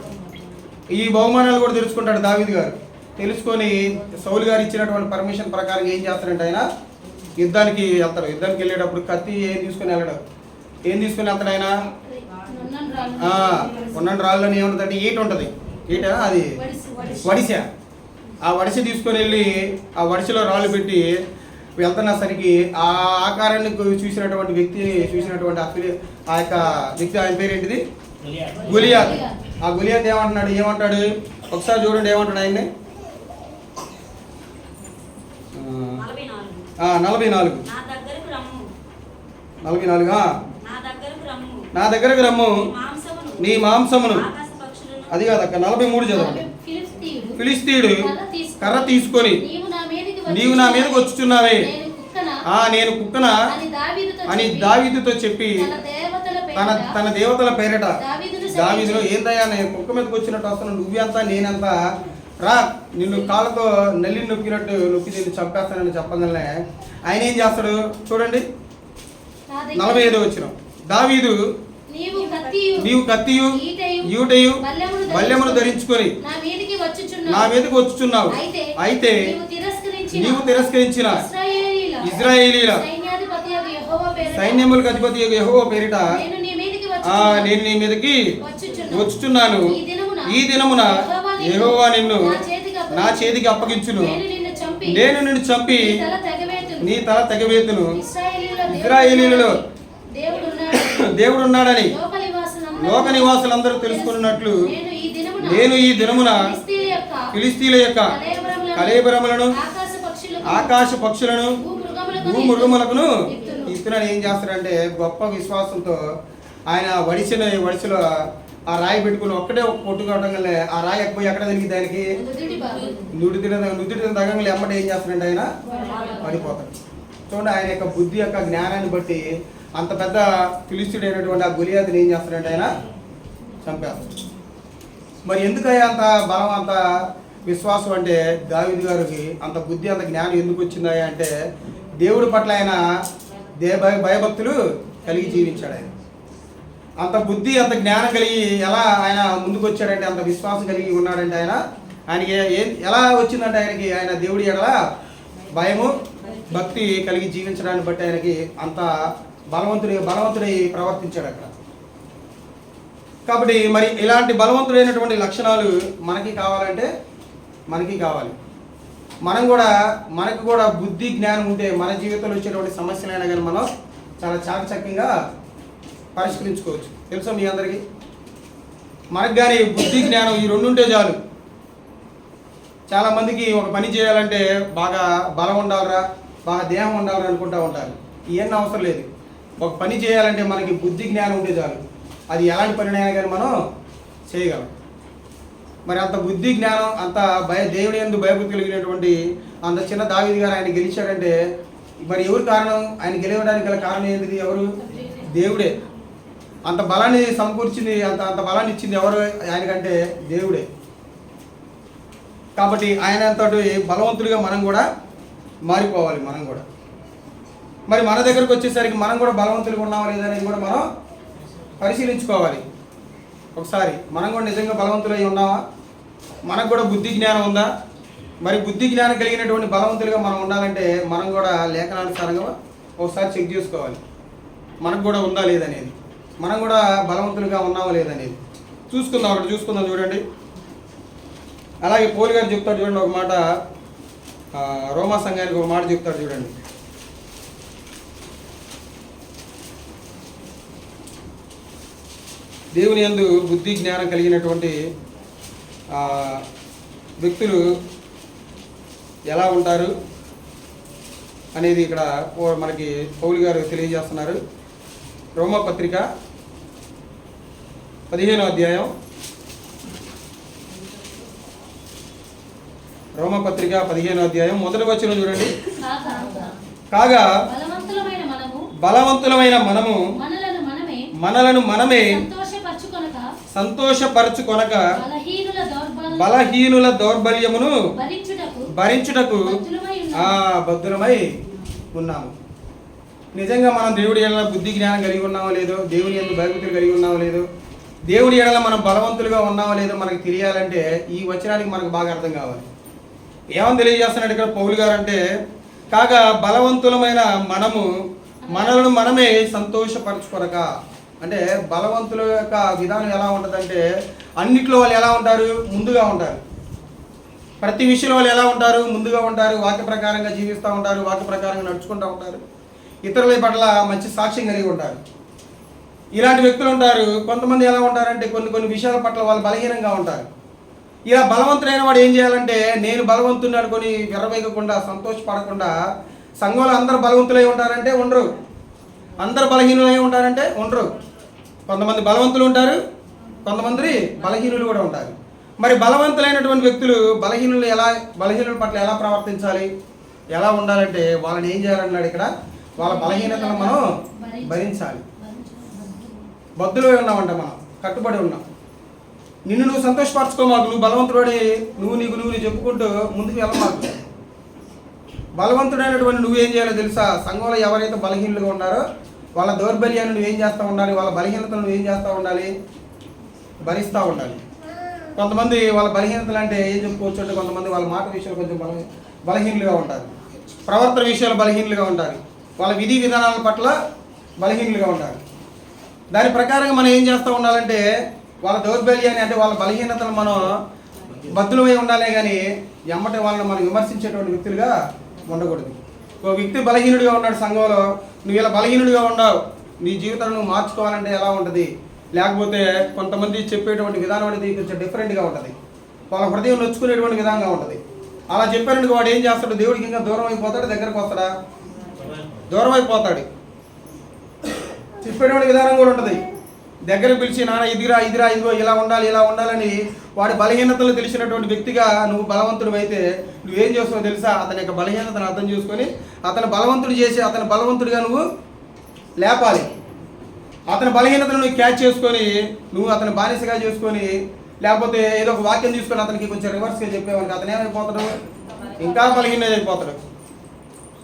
S1: ఈ బహుమానాలు కూడా తెలుసుకుంటాడు దావీదు గారు. తెలుసుకొని సౌలు గారు ఇచ్చినటువంటి పర్మిషన్ ప్రకారం ఏం చేస్తాడంటే ఆయన యుద్ధానికి వెళ్తాడు. యుద్ధానికి వెళ్ళేటప్పుడు కత్తి ఏం తీసుకుని వెళ్తాడు ఆయన? ఉన్నండి రాళ్ళని ఏముంటుందంటే ఈట ఉంటుంది. ఈట అది వడిస. ఆ వడిస తీసుకొని వెళ్ళి ఆ వడిసలో రాళ్ళు పెట్టి వెళ్తున్నసరికి ఆ ఆకారాన్ని చూసినటువంటి వ్యక్తిని చూసినటువంటి ఆ యొక్క వ్యక్తి, ఆయన పేరేంటిది? గొలియాత్. ఆ గొలియాత్ ఏమంటాడు ఒకసారి చూడండి, ఏమంటాడు ఆయన్ని? 44 నా దగ్గరకు రమ్ము, నీ మాంసమును. అది కాదక్క, 43 చదవండి. ఫిలిస్తీయుడు కర్ర తీసుకొని నీవు నా మీదకి వచ్చుచున్నావే, నేను కుక్కన అని దావీదుతో చెప్పి తన దేవతల పేరిట దావీదులో, ఏందయ్యా నేను కుక్క మీదకి వచ్చినట్టు వస్తున్నాను, నువ్వెంత నేనంతా, రా నిన్ను కాళ్ళతో నల్లిని నొక్కినట్టు నొక్కి నిన్ను చంపేస్తానని చెప్పగానే ఆయన ఏం చేస్తాడు చూడండి. 45 వచ్చిన దావీదు నీవు కత్తియు ఈటయు బల్లెమును ధరించుకొని నా మీదకి వచ్చుచున్నావు, అయితే నీవు తిరస్కరించిన ఇశ్రాయేలీల సైన్యములకు అధిపతి యెహోవా పేరిట నేను నీ మీదకి వచ్చుచున్నాను. ఈ దినమున యెహోవా నిన్ను నా చేతికి అప్పగించును, నేను నిన్ను చంపి నీ తల తెగవేతును. ఇశ్రాయేలీలలో దేవుడు ఉన్నాడని లోక నివాసులందరూ తెలుసుకున్నట్లు నేను ఈ దినమున ఫిలిస్తీయుల యొక్క కళేబరములను ఆకాశ పక్షులను భూమృగములకును ఇస్తున్నాను. ఏం చేస్తాడంటే గొప్ప విశ్వాసంతో ఆయన వడిసెలో ఆ రాయి పెట్టుకుని ఒక్కటే ఒక పొట్టు కావడం వల్ల ఆ రాయి ఎక్కువ ఎక్కడ తిరిగి దానికి నుదుటి తగ్గంగా ఎమ్మటే ఏం చేస్తాడంటే ఆయన పడిపోతాడు. చూడండి, ఆయన యొక్క బుద్ధి యొక్క జ్ఞానాన్ని బట్టి అంత పెద్ద ఫిలిస్తీయుడు అయినటువంటి ఆ గొలియాతుని ఏం చేస్తాడంటే ఆయన చంపేస్తాడు. మరి ఎందుకయ్యా అంత బలం, అంత విశ్వాసం అంటే దావీదు గారికి అంత బుద్ధి, అంత జ్ఞానం ఎందుకు వచ్చిందయ్యా అంటే దేవుడి పట్ల ఆయన భయభక్తులు కలిగి జీవించాడు. ఆయన అంత బుద్ధి, అంత జ్ఞానం కలిగి ఎలా ఆయన ముందుకు వచ్చాడంటే, అంత విశ్వాసం కలిగి ఉన్నాడంటే ఆయనకి ఎలా వచ్చిందంటే ఆయన దేవుడి ఎడల భయము భక్తి కలిగి జీవించడాన్ని బట్టి ఆయనకి అంత బలవంతుడై ప్రవర్తించాడు అక్కడ. కాబట్టి మరి ఇలాంటి బలవంతుడైనటువంటి లక్షణాలు మనకి కావాలంటే మనకి కావాలి. మనకు కూడా బుద్ధి జ్ఞానం ఉంటే మన జీవితంలో వచ్చేటువంటి సమస్యలైనా కానీ మనం చాలా చాకచక్యంగా పరిష్కరించుకోవచ్చు. తెలుసా మీ అందరికీ? మనకు కానీ బుద్ధి జ్ఞానం ఈ రెండు ఉంటే చాలు. చాలామందికి ఒక పని చేయాలంటే బాగా బలం ఉండాలరా, బాగా దేహం ఉండాలని అనుకుంటూ ఉంటారు. ఇవన్నీ అవసరం లేదు. ఒక పని చేయాలంటే మనకి బుద్ధి జ్ఞానం ఉంటే చాలు. అది ఎలాంటి పనినైనా కానీ మనం చేయగలం. మరి అంత బుద్ధి జ్ఞానం, అంత దేవుని యందు భయభక్తి కలిగినటువంటి అంత చిన్న దావీదు గారు ఆయన గెలిచాడంటే మరి ఎవరు కారణం? ఆయన గెలవడానికి గల కారణం ఏంటిది? ఎవరు? దేవుడే. అంత బలాన్ని సమకూర్చింది, అంత బలాన్ని ఇచ్చింది ఎవరు? ఆయనకంటే దేవుడే. కాబట్టి ఆయనంతో బలవంతుడిగా మనం కూడా మారిపోవాలి. మరి మన దగ్గరకు వచ్చేసరికి మనం కూడా బలవంతులుగా ఉన్నామా లేదనేది కూడా మనం పరిశీలించుకోవాలి. ఒకసారి మనం కూడా నిజంగా బలవంతులై ఉన్నామా? మనకు కూడా బుద్ధి జ్ఞానం ఉందా? మరి బుద్ధి జ్ఞానం కలిగినటువంటి బలవంతులుగా మనం ఉండాలంటే మనం కూడా లేఖనానుసారంగా ఒకసారి చెక్ చేసుకోవాలి. మనకు కూడా ఉందా లేదనేది, మనం కూడా బలవంతులుగా ఉన్నామా లేదనేది చూసుకుందాం. చూడండి, అలాగే పౌలు గారు చెప్తాడు చూడండి ఒక మాట, రోమా సంఘానికి ఒక మాట చెప్తాడు చూడండి. దేవుని యందు బుద్ధి జ్ఞానం కలిగినటువంటి వ్యక్తులు ఎలా ఉంటారు అనేది ఇక్కడ మనకి పౌలు గారు తెలియజేస్తున్నారు. రోమా పత్రిక 15వ అధ్యాయం రోమపత్రిక 15వ అధ్యాయం మొదటి వచనం చూడండి. కాగా బలవంతులమైన మనము మనలను మనమే సంతోషపరచుకొనక బలహీనుల దౌర్బల్యమును భరించుటకు బద్ధులమై ఉన్నాము. నిజంగా మనం దేవుడి ఎడల బుద్ధి జ్ఞానం కలిగి ఉన్నామో లేదో, దేవుని యందు భయభక్తులు కలిగి ఉన్నామో లేదో, దేవుడి ఎడల మనం బలవంతులుగా ఉన్నామో లేదో మనకు తెలియాలంటే ఈ వచనానికి మనకు బాగా అర్థం కావాలి. ఏమని తెలియజేస్తున్నాడు ఇక్కడ పౌలు గారు అంటే, కాగా బలవంతులమైన మనము మనలను మనమే సంతోషపరచుకొనక. అంటే బలవంతుల యొక్క విధానం ఎలా ఉంటుందంటే, అన్నిట్లో వాళ్ళు ఎలా ఉంటారు? ముందుగా ఉంటారు. ప్రతి విషయంలో వాళ్ళు ఎలా ఉంటారు? ముందుగా ఉంటారు. వాక్య ప్రకారంగా జీవిస్తూ ఉంటారు, వాక్య ప్రకారంగా నడుచుకుంటూ ఉంటారు, ఇతరుల పట్ల మంచి సాక్ష్యం కలిగి ఉంటారు. ఇలాంటి వ్యక్తులు ఉంటారు. కొంతమంది ఎలా ఉంటారంటే కొన్ని విషయాల పట్ల వాళ్ళు బలహీనంగా ఉంటారు. ఇలా బలవంతుడైన వాడు ఏం చేయాలంటే, నేను బలవంతుని అనుకొని విర్రవేగకుండా సంతోషపడకుండా, సంఘంలో అందరు బలవంతులై ఉంటారంటే ఉండరు, అందరు బలహీనులై ఉంటారంటే ఉండరు. కొంతమంది బలవంతులు ఉంటారు, కొంతమంది బలహీనులు కూడా ఉంటారు. మరి బలవంతులైనటువంటి వ్యక్తులు బలహీనుల పట్ల ఎలా ప్రవర్తించాలి, ఎలా ఉండాలంటే వాళ్ళని ఏం చేయాలన్నాడు ఇక్కడ, వాళ్ళ బలహీనతను మనం భరించాలి. బద్దులై ఉన్నామంట, మనం కట్టుబడి ఉన్నాం. నిన్ను నువ్వు సంతోషపరచుకోమాకు, నువ్వు బలవంతుడి, నువ్వు చెప్పుకుంటూ ముందుకు వెళ్ళమాకు. బలవంతుడైనటువంటి నువ్వేం చేయాలో తెలుసా? సంఘంలో ఎవరైతే బలహీనులుగా ఉన్నారో వాళ్ళ దౌర్బల్యాన్ని నువ్వేం చేస్తూ ఉండాలి, వాళ్ళ బలహీనతను నువ్వేం చేస్తూ ఉండాలి, భరిస్తూ ఉండాలి. కొంతమంది వాళ్ళ బలహీనతలు అంటే ఏం చెప్పుకోవచ్చు అంటే, కొంతమంది వాళ్ళ మాట విషయాలు కొంచెం బలహీనులుగా ఉంటారు, ప్రవర్తన విషయాలు బలహీనులుగా ఉంటారు, వాళ్ళ విధి విధానాల పట్ల బలహీనులుగా ఉంటారు. దాని ప్రకారంగా మనం ఏం చేస్తూ ఉండాలంటే, వాళ్ళ దౌర్బల్యాన్ని అంటే వాళ్ళ బలహీనతను మనం బద్దులమై ఉండాలే కానీ ఎమ్మటి వాళ్ళని మనం విమర్శించేటువంటి వ్యక్తులుగా ఉండకూడదు. ఒక వ్యక్తి బలహీనుడిగా ఉన్నాడు సంఘంలో, నువ్వు ఇలా బలహీనుడిగా ఉన్నావు, నీ జీవితాన్ని నువ్వు మార్చుకోవాలంటే ఎలా ఉంటుంది? లేకపోతే కొంతమంది చెప్పేటువంటి విధానం అనేది కొంచెం డిఫరెంట్గా ఉంటుంది, వాళ్ళ హృదయం నొచ్చుకునేటువంటి విధంగా ఉంటుంది. అలా చెప్పారనుకో వాడు ఏం చేస్తాడు? దేవుడికి ఇంకా దూరం అయిపోతాడు, దగ్గరకు వస్తాడా? దూరం అయిపోతాడు. చెప్పేటువంటి విధానం కూడా ఉంటుంది. దగ్గరకు పిలిచి నాన్న ఇదిరా ఇదిగో ఇలా ఉండాలని వాడి బలహీనతలు తెలిసినటువంటి వ్యక్తిగా నువ్వు బలవంతుడు అయితే నువ్వేం చేస్తావో తెలుసా? అతని యొక్క బలహీనతను అర్థం చేసుకొని అతను బలవంతుడు చేసి అతను బలవంతుడిగా నువ్వు లేపాలి. అతని బలహీనతను నువ్వు క్యాచ్ చేసుకొని నువ్వు అతని బానిసగా చేసుకొని, లేకపోతే ఏదో ఒక వాక్యం తీసుకొని అతనికి కొంచెం రివర్స్గా చెప్పేవానికి అతను ఏమైపోతాడు? ఇంకా బలహీనమైపోతాడు,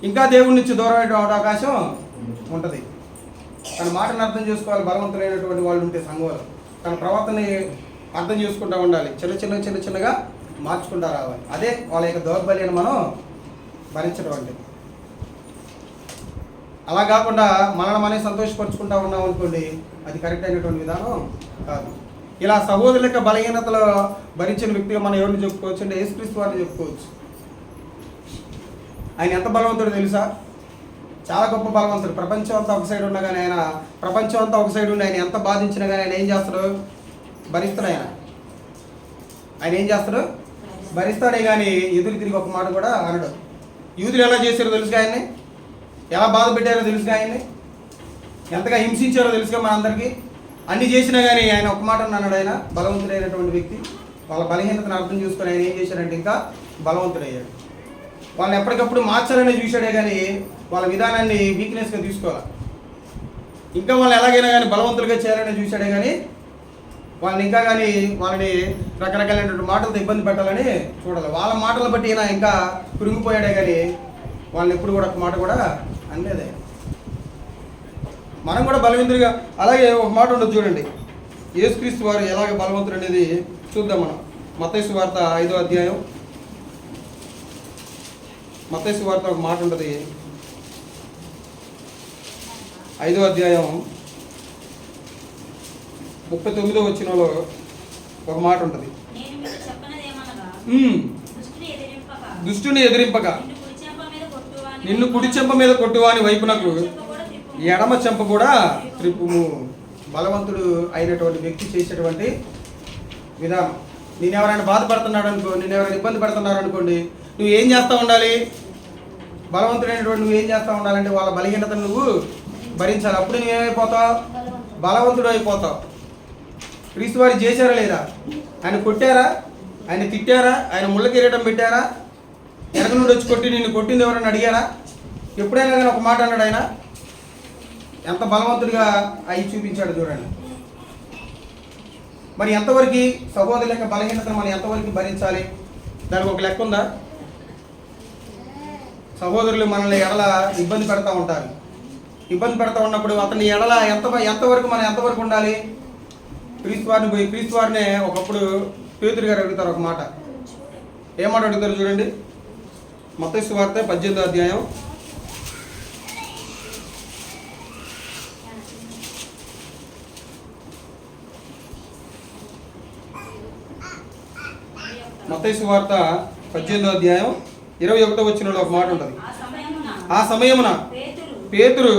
S1: ఇంకా దేవుడి నుంచి దూరం అయ్యే అవకాశం ఉంటుంది. తన మాటను అర్థం చేసుకోవాలి. బలవంతులైనటువంటి వాళ్ళు ఉంటే సంఘంలో తన ప్రవర్తనని అర్థం చేసుకుంటూ ఉండాలి. చిన్నగా మార్చుకుంటూ రావాలి. అదే వాళ్ళ యొక్క దౌర్బల్యాన్ని మనం భరించడం అంటే. అలా కాకుండా మనల్ని మనమే సంతోషపరుచుకుంటూ ఉన్నాం అనుకోండి, అది కరెక్ట్ అయినటువంటి విధానం కాదు. ఇలా సహోదరుల యొక్క బలహీనతలో భరించిన వ్యక్తిగా మనం ఎవరిని చెప్పుకోవచ్చు అంటే యేసుక్రీస్తు వారిని చెప్పుకోవచ్చు. ఆయన ఎంత బలవంతుడో తెలుసా? చాలా గొప్ప బలవంతుడు. ప్రపంచం అంతా ఒక సైడ్ ఉన్నా కానీ ఆయన ఎంత బాధించినా కానీ ఆయన ఏం చేస్తాడు? భరిస్తాడు. ఆయన ఏం చేస్తాడు? భరిస్తాడే కానీ ఎదురు తిరిగి ఒక మాట కూడా అనడు. యూదులు ఎలా చేశారో తెలుసుగా, ఆయన్ని ఎలా బాధ పెట్టారో తెలుసుగా, ఆయన్ని ఎంతగా హింసించారో తెలుసుగా మనందరికీ. అన్ని చేసినా కానీ ఆయన ఒక మాట అన్నాడు. ఆయన బలవంతుడైనటువంటి వ్యక్తి. వాళ్ళ బలహీనతను అర్థం చేసుకొని ఆయన ఏం చేశాడంటే ఇంకా బలవంతుడయ్యాడు. వాళ్ళని ఎప్పటికప్పుడు మార్చాలని చూశాడే కానీ వాళ్ళ విధానాన్ని వీక్నెస్గా తీసుకోవాలి. ఇంకా వాళ్ళని ఎలాగైనా కానీ బలవంతులుగా చేయాలని చూశాడే కానీ వాళ్ళని రకరకాలైనటువంటి మాటలతో ఇబ్బంది పెట్టాలని చూడాలి. వాళ్ళ మాటలు బట్టి ఈయన ఇంకా కురిగిపోయాడే కానీ వాళ్ళని ఎప్పుడు కూడా ఒక మాట కూడా అనలేదే. మనం కూడా బలవంతుడిగా అలాగే ఒక మాట ఉండదు చూడండి. యేసుక్రీస్తు వారు ఎలాగ బలవంతుడు అనేది చూద్దాం మనం. మత్తయి సువార్త 5వ అధ్యాయం. మత్తయి సువార్త ఒక మాట ఉంటుంది. 5వ అధ్యాయం 39వ వచనంలో ఒక మాట ఉంటుంది. దుష్టుని ఎదిరింపక నిన్ను కుడి చెంప మీద కొట్టువాని వైపునకు ఎడమ చెంప కూడా త్రిప్పుము. బలవంతుడు అయినటువంటి వ్యక్తి చేసేటువంటి విధానం. నేను ఎవరైనా బాధపడుతున్నాడు అనుకో, నేను ఎవరైనా ఇబ్బంది పడుతున్నారు అనుకోండి, నువ్వు ఏం చేస్తూ ఉండాలి? బలవంతుడైనటువంటి నువ్వు ఏం చేస్తూ ఉండాలంటే వాళ్ళ బలహీనతను నువ్వు భరించాలి. అప్పుడు నువ్వేమైపోతావు? బలవంతుడు అయిపోతావు. క్రీస్తు వారు చేశారా లేదా? ఆయన కొట్టారా? ఆయన తిట్టారా? ఆయన ముళ్ళ కిరీటం పెట్టారా? వెనక నుండి వచ్చి కొట్టి నిన్ను కొట్టింది ఎవరని అడిగారా? ఎప్పుడైనా కానీ ఒక మాట అన్నాడు ఆయన? ఎంత బలవంతుడిగా అయి చూపించాడు చూడండి. మరి ఎంతవరకు సహోదరుల యొక్క బలహీనతను మనం ఎంతవరకు భరించాలి? దానికి ఒక లెక్క ఉందా? సహోదరులు మనల్ని ఎడల ఇబ్బంది పెడతా ఉంటారు. ఇబ్బంది పెడతా ఉన్నప్పుడు అతని ఎడల ఎంతవరకు మనం ఎంతవరకు ఉండాలి? క్రీస్తు వారినే ఒకప్పుడు పేతురు గారు అడుగుతారు ఒక మాట. ఏమాట అడుగుతారు చూడండి. మత్తయి సువార్త 18వ అధ్యాయం 21వ వచనంలో ఒక మాట ఉంటుంది. ఆ సమయమున పేతురు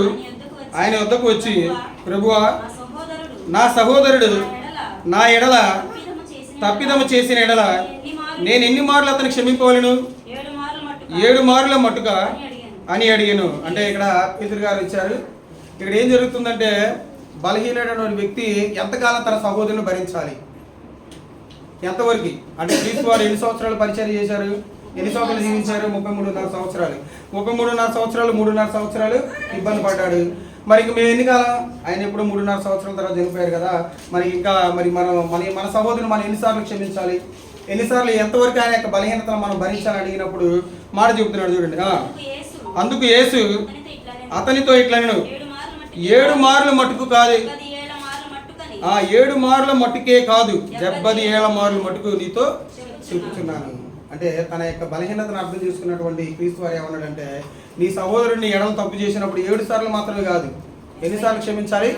S1: ఆయన వద్దకు వచ్చి, ప్రభువా, నా సహోదరుడు నా ఎడల తప్పిదము చేసిన ఎడల నేను ఎన్ని మార్లు అతను క్షమింపవలను? 7 మార్ల మట్టుగా అని అడిగాను. అంటే ఇక్కడ పేతురు గారు ఇచ్చారు. ఇక్కడ ఏం జరుగుతుందంటే, బలహీనమైన వ్యక్తి ఎంతకాలం తన సహోదరుని భరించాలి? ఎంతవరకు అంటే క్రీస్తు వారు ఎన్ని సంవత్సరాలు పరిచయం చేశారు? ఎన్ని సంవత్సరాలు జీవించారు? 33.5 సంవత్సరాలు. 3.5 సంవత్సరాలు ఇబ్బంది పడ్డాడు. మరి మేము ఎన్ని కాలం? ఆయన ఎప్పుడు 3.5 సంవత్సరాల తర్వాత చనిపోయారు కదా. మరి ఇంకా మన సహోదరుని మనం ఎన్నిసార్లు క్షమించాలి? ఎన్నిసార్లు ఎంతవరకు ఆయన యొక్క బలహీనతను మనం భరించాలని అడిగినప్పుడు మాట చెబుతున్నాడు చూడండి. అందుకు యేసు అతనితో ఇట్లనెను, 7 మార్లు మట్టుకు కాదు, 7 మార్ల మట్టుకే కాదు, 70 మార్లు మట్టుకు నీతో చెబుతున్నాను. అంటే తన యొక్క బలహీనతను అర్థం చేసుకున్నటువంటి క్రీస్తు వారు ఏమన్నాడంటే, నీ సహోదరుడిని ఎడమ తప్పు చేసినప్పుడు 7 సార్లు మాత్రమే కాదు, ఎన్నిసార్లు క్షమించాలి?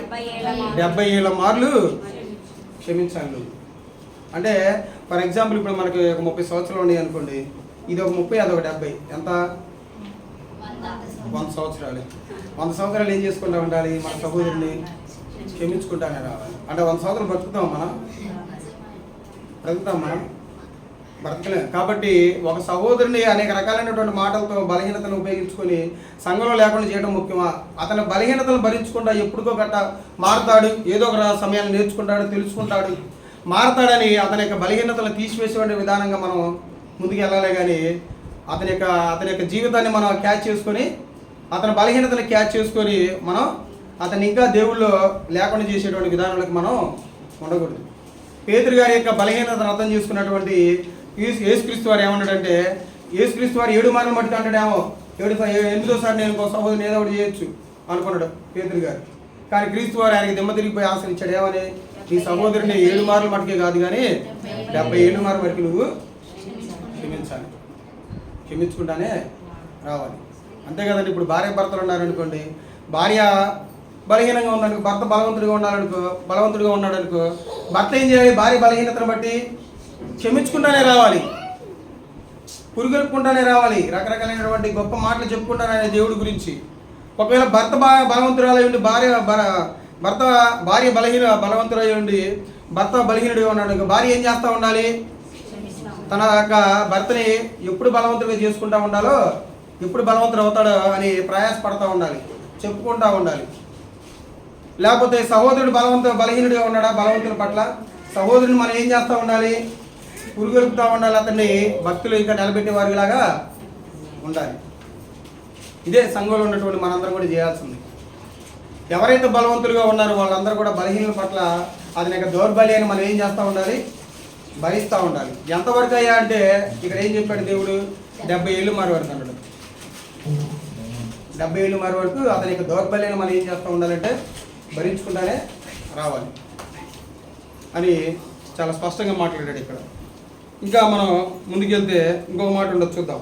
S1: 70 మార్లు క్షమించాలి. అంటే ఫర్ ఎగ్జాంపుల్ ఇప్పుడు మనకి ఒక 30 సంవత్సరాలు ఉన్నాయి అనుకోండి. ఇది ఒక 30, అదొక 70, ఎంత? 100 సంవత్సరాలు. 100 సంవత్సరాలు ఏం చేసుకుంటా ఉండాలి? మన సహోదరుని క్షమించుకుంటానే రావాలి. అంటే 100 సంవత్సరాలు బ్రతుకుతాం మనం? బ్రతకలేం. కాబట్టి ఒక సహోదరుని అనేక రకాలైనటువంటి మాటలతో బలహీనతను ఉపయోగించుకొని సంఘంలో లేకుండా చేయడం ముఖ్యమా? అతని బలహీనతను భరించకుండా ఎప్పుడుకో గట్ట మారుతాడు, ఏదో ఒక సమయాన్ని నేర్చుకుంటాడు, తెలుసుకుంటాడు, మారతాడని అతని యొక్క బలహీనతలను తీసివేసే విధానంగా మనం ముందుకు వెళ్ళాలి. కానీ అతని యొక్క జీవితాన్ని మనం క్యాచ్ చేసుకొని, అతని బలహీనతను క్యాచ్ చేసుకొని మనం అతన్ని ఇంకా దేవుళ్ళు లేకుండా చేసేటువంటి విధానాలకు మనం ఉండకూడదు. పేతురు గారి యొక్క బలహీనతను అర్థం చేసుకున్నటువంటి యేసుక్రీస్తు వారు ఏమన్నాడంటే, యేసుక్రీస్తు వారు 7 మార్లు మట్టుకు అంటాడేమో, 8వ నేను ఇంకో సహోదరుని ఏదో ఒకటి చేయొచ్చు అనుకున్నాడు పేతురు గారు. కానీ క్రీస్తు వారు ఆయనకి దిమ్మ తిరిగిపోయి ఆశ్రయించాడు. ఏమని? నీ సహోదరుని 7 మార్లు మట్టుకే కాదు కానీ 77 మార్లు వరకు నువ్వు క్షమించాలి, క్షమించుకుంటానే రావాలి. అంతే కదండి. ఇప్పుడు భార్య భర్తలు ఉన్నారనుకోండి, భార్య బలహీనంగా ఉందనుకో, భర్త బలవంతుడిగా ఉన్నాడనుకో, భర్త ఏం చేయాలి? భార్య బలహీనతను బట్టి క్షమించుకుంటానే రావాలి, పురుగొలుపుకుంటానే రావాలి, రకరకాలైనటువంటి గొప్ప మాటలు చెప్పుకుంటానే దేవుడి గురించి. ఒకవేళ భర్త బలవంతురాలై ఉండి భార్య బలవంతురై ఉండి భర్త బలహీనుడిగా ఉన్నాడు, భార్య ఏం చేస్తూ ఉండాలి? తన యొక్క భర్తని ఎప్పుడు బలవంతుడిగా చేసుకుంటూ ఉండాలో, ఎప్పుడు బలవంతుడు అవుతాడో అని ప్రయాసపడుతూ ఉండాలి, చెప్పుకుంటూ ఉండాలి. లేకపోతే సహోదరుడు బలహీనుడిగా ఉన్నాడా? బలవంతుల పట్ల సహోదరుని మనం ఏం చేస్తూ ఉండాలి? పురుగొలుపుతూ ఉండాలి, అతన్ని భక్తులు ఇంకా నిలబెట్టే వారిలాగా ఉండాలి. ఇదే సంఘంలో ఉన్నటువంటి మనందరం కూడా చేయాల్సింది. ఎవరైతే బలవంతులుగా ఉన్నారో వాళ్ళందరూ కూడా బలహీనుల పట్ల అతని యొక్క దౌర్బల్యాన్ని మనం ఏం చేస్తూ ఉండాలి? భరిస్తూ ఉండాలి. ఎంతవరకు అయ్యా అంటే ఇక్కడ ఏం చెప్పాడు దేవుడు? 70 మారు వరకు అన్నాడు. 70 మారు వరకు అతని యొక్క దౌర్బల్యాన్ని మనం ఏం చేస్తూ ఉండాలంటే భరించుకుంటానే రావాలి అని చాలా స్పష్టంగా మాట్లాడాడు ఇక్కడ. ఇంకా మనం ముందుకెళ్తే ఇంకొక మాట ఉండదు, చూద్దాం.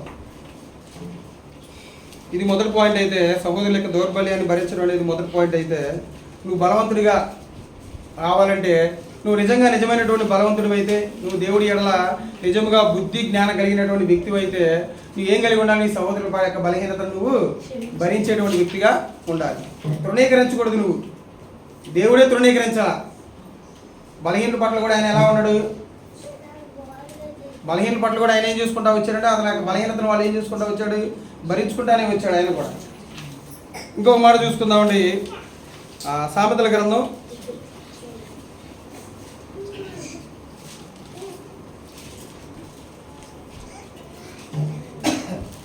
S1: ఇది మొదటి పాయింట్ అయితే, సహోదరుల యొక్క దౌర్బల్యాన్ని భరించడం అనేది మొదటి పాయింట్ అయితే, నువ్వు బలవంతుడిగా రావాలంటే, నువ్వు నిజమైనటువంటి బలవంతుడు అయితే, నువ్వు దేవుడి ఎడల నిజంగా బుద్ధి జ్ఞానం కలిగినటువంటి వ్యక్తి అయితే, నువ్వు ఏం కలిగి ఉండాలి? నీ సహోదరుల యొక్క బలహీనతను నువ్వు భరించేటువంటి వ్యక్తిగా ఉండాలి. తృణీకరించకూడదు. నువ్వు దేవుడే తృణీకరించాలా. బలహీనుల పట్ల కూడా ఆయన ఎలా ఉన్నాడు? బలహీనుల పట్ల కూడా ఆయన ఏం చేసుకుంటా వచ్చాడంటే, అతని యొక్క బలహీనతను వాళ్ళు ఏం చేసుకుంటా వచ్చాడు? భరించుకుంటానే వచ్చాడు ఆయన కూడా. ఇంకొక మాట చూసుకుందామండి. సామెతల గ్రంథం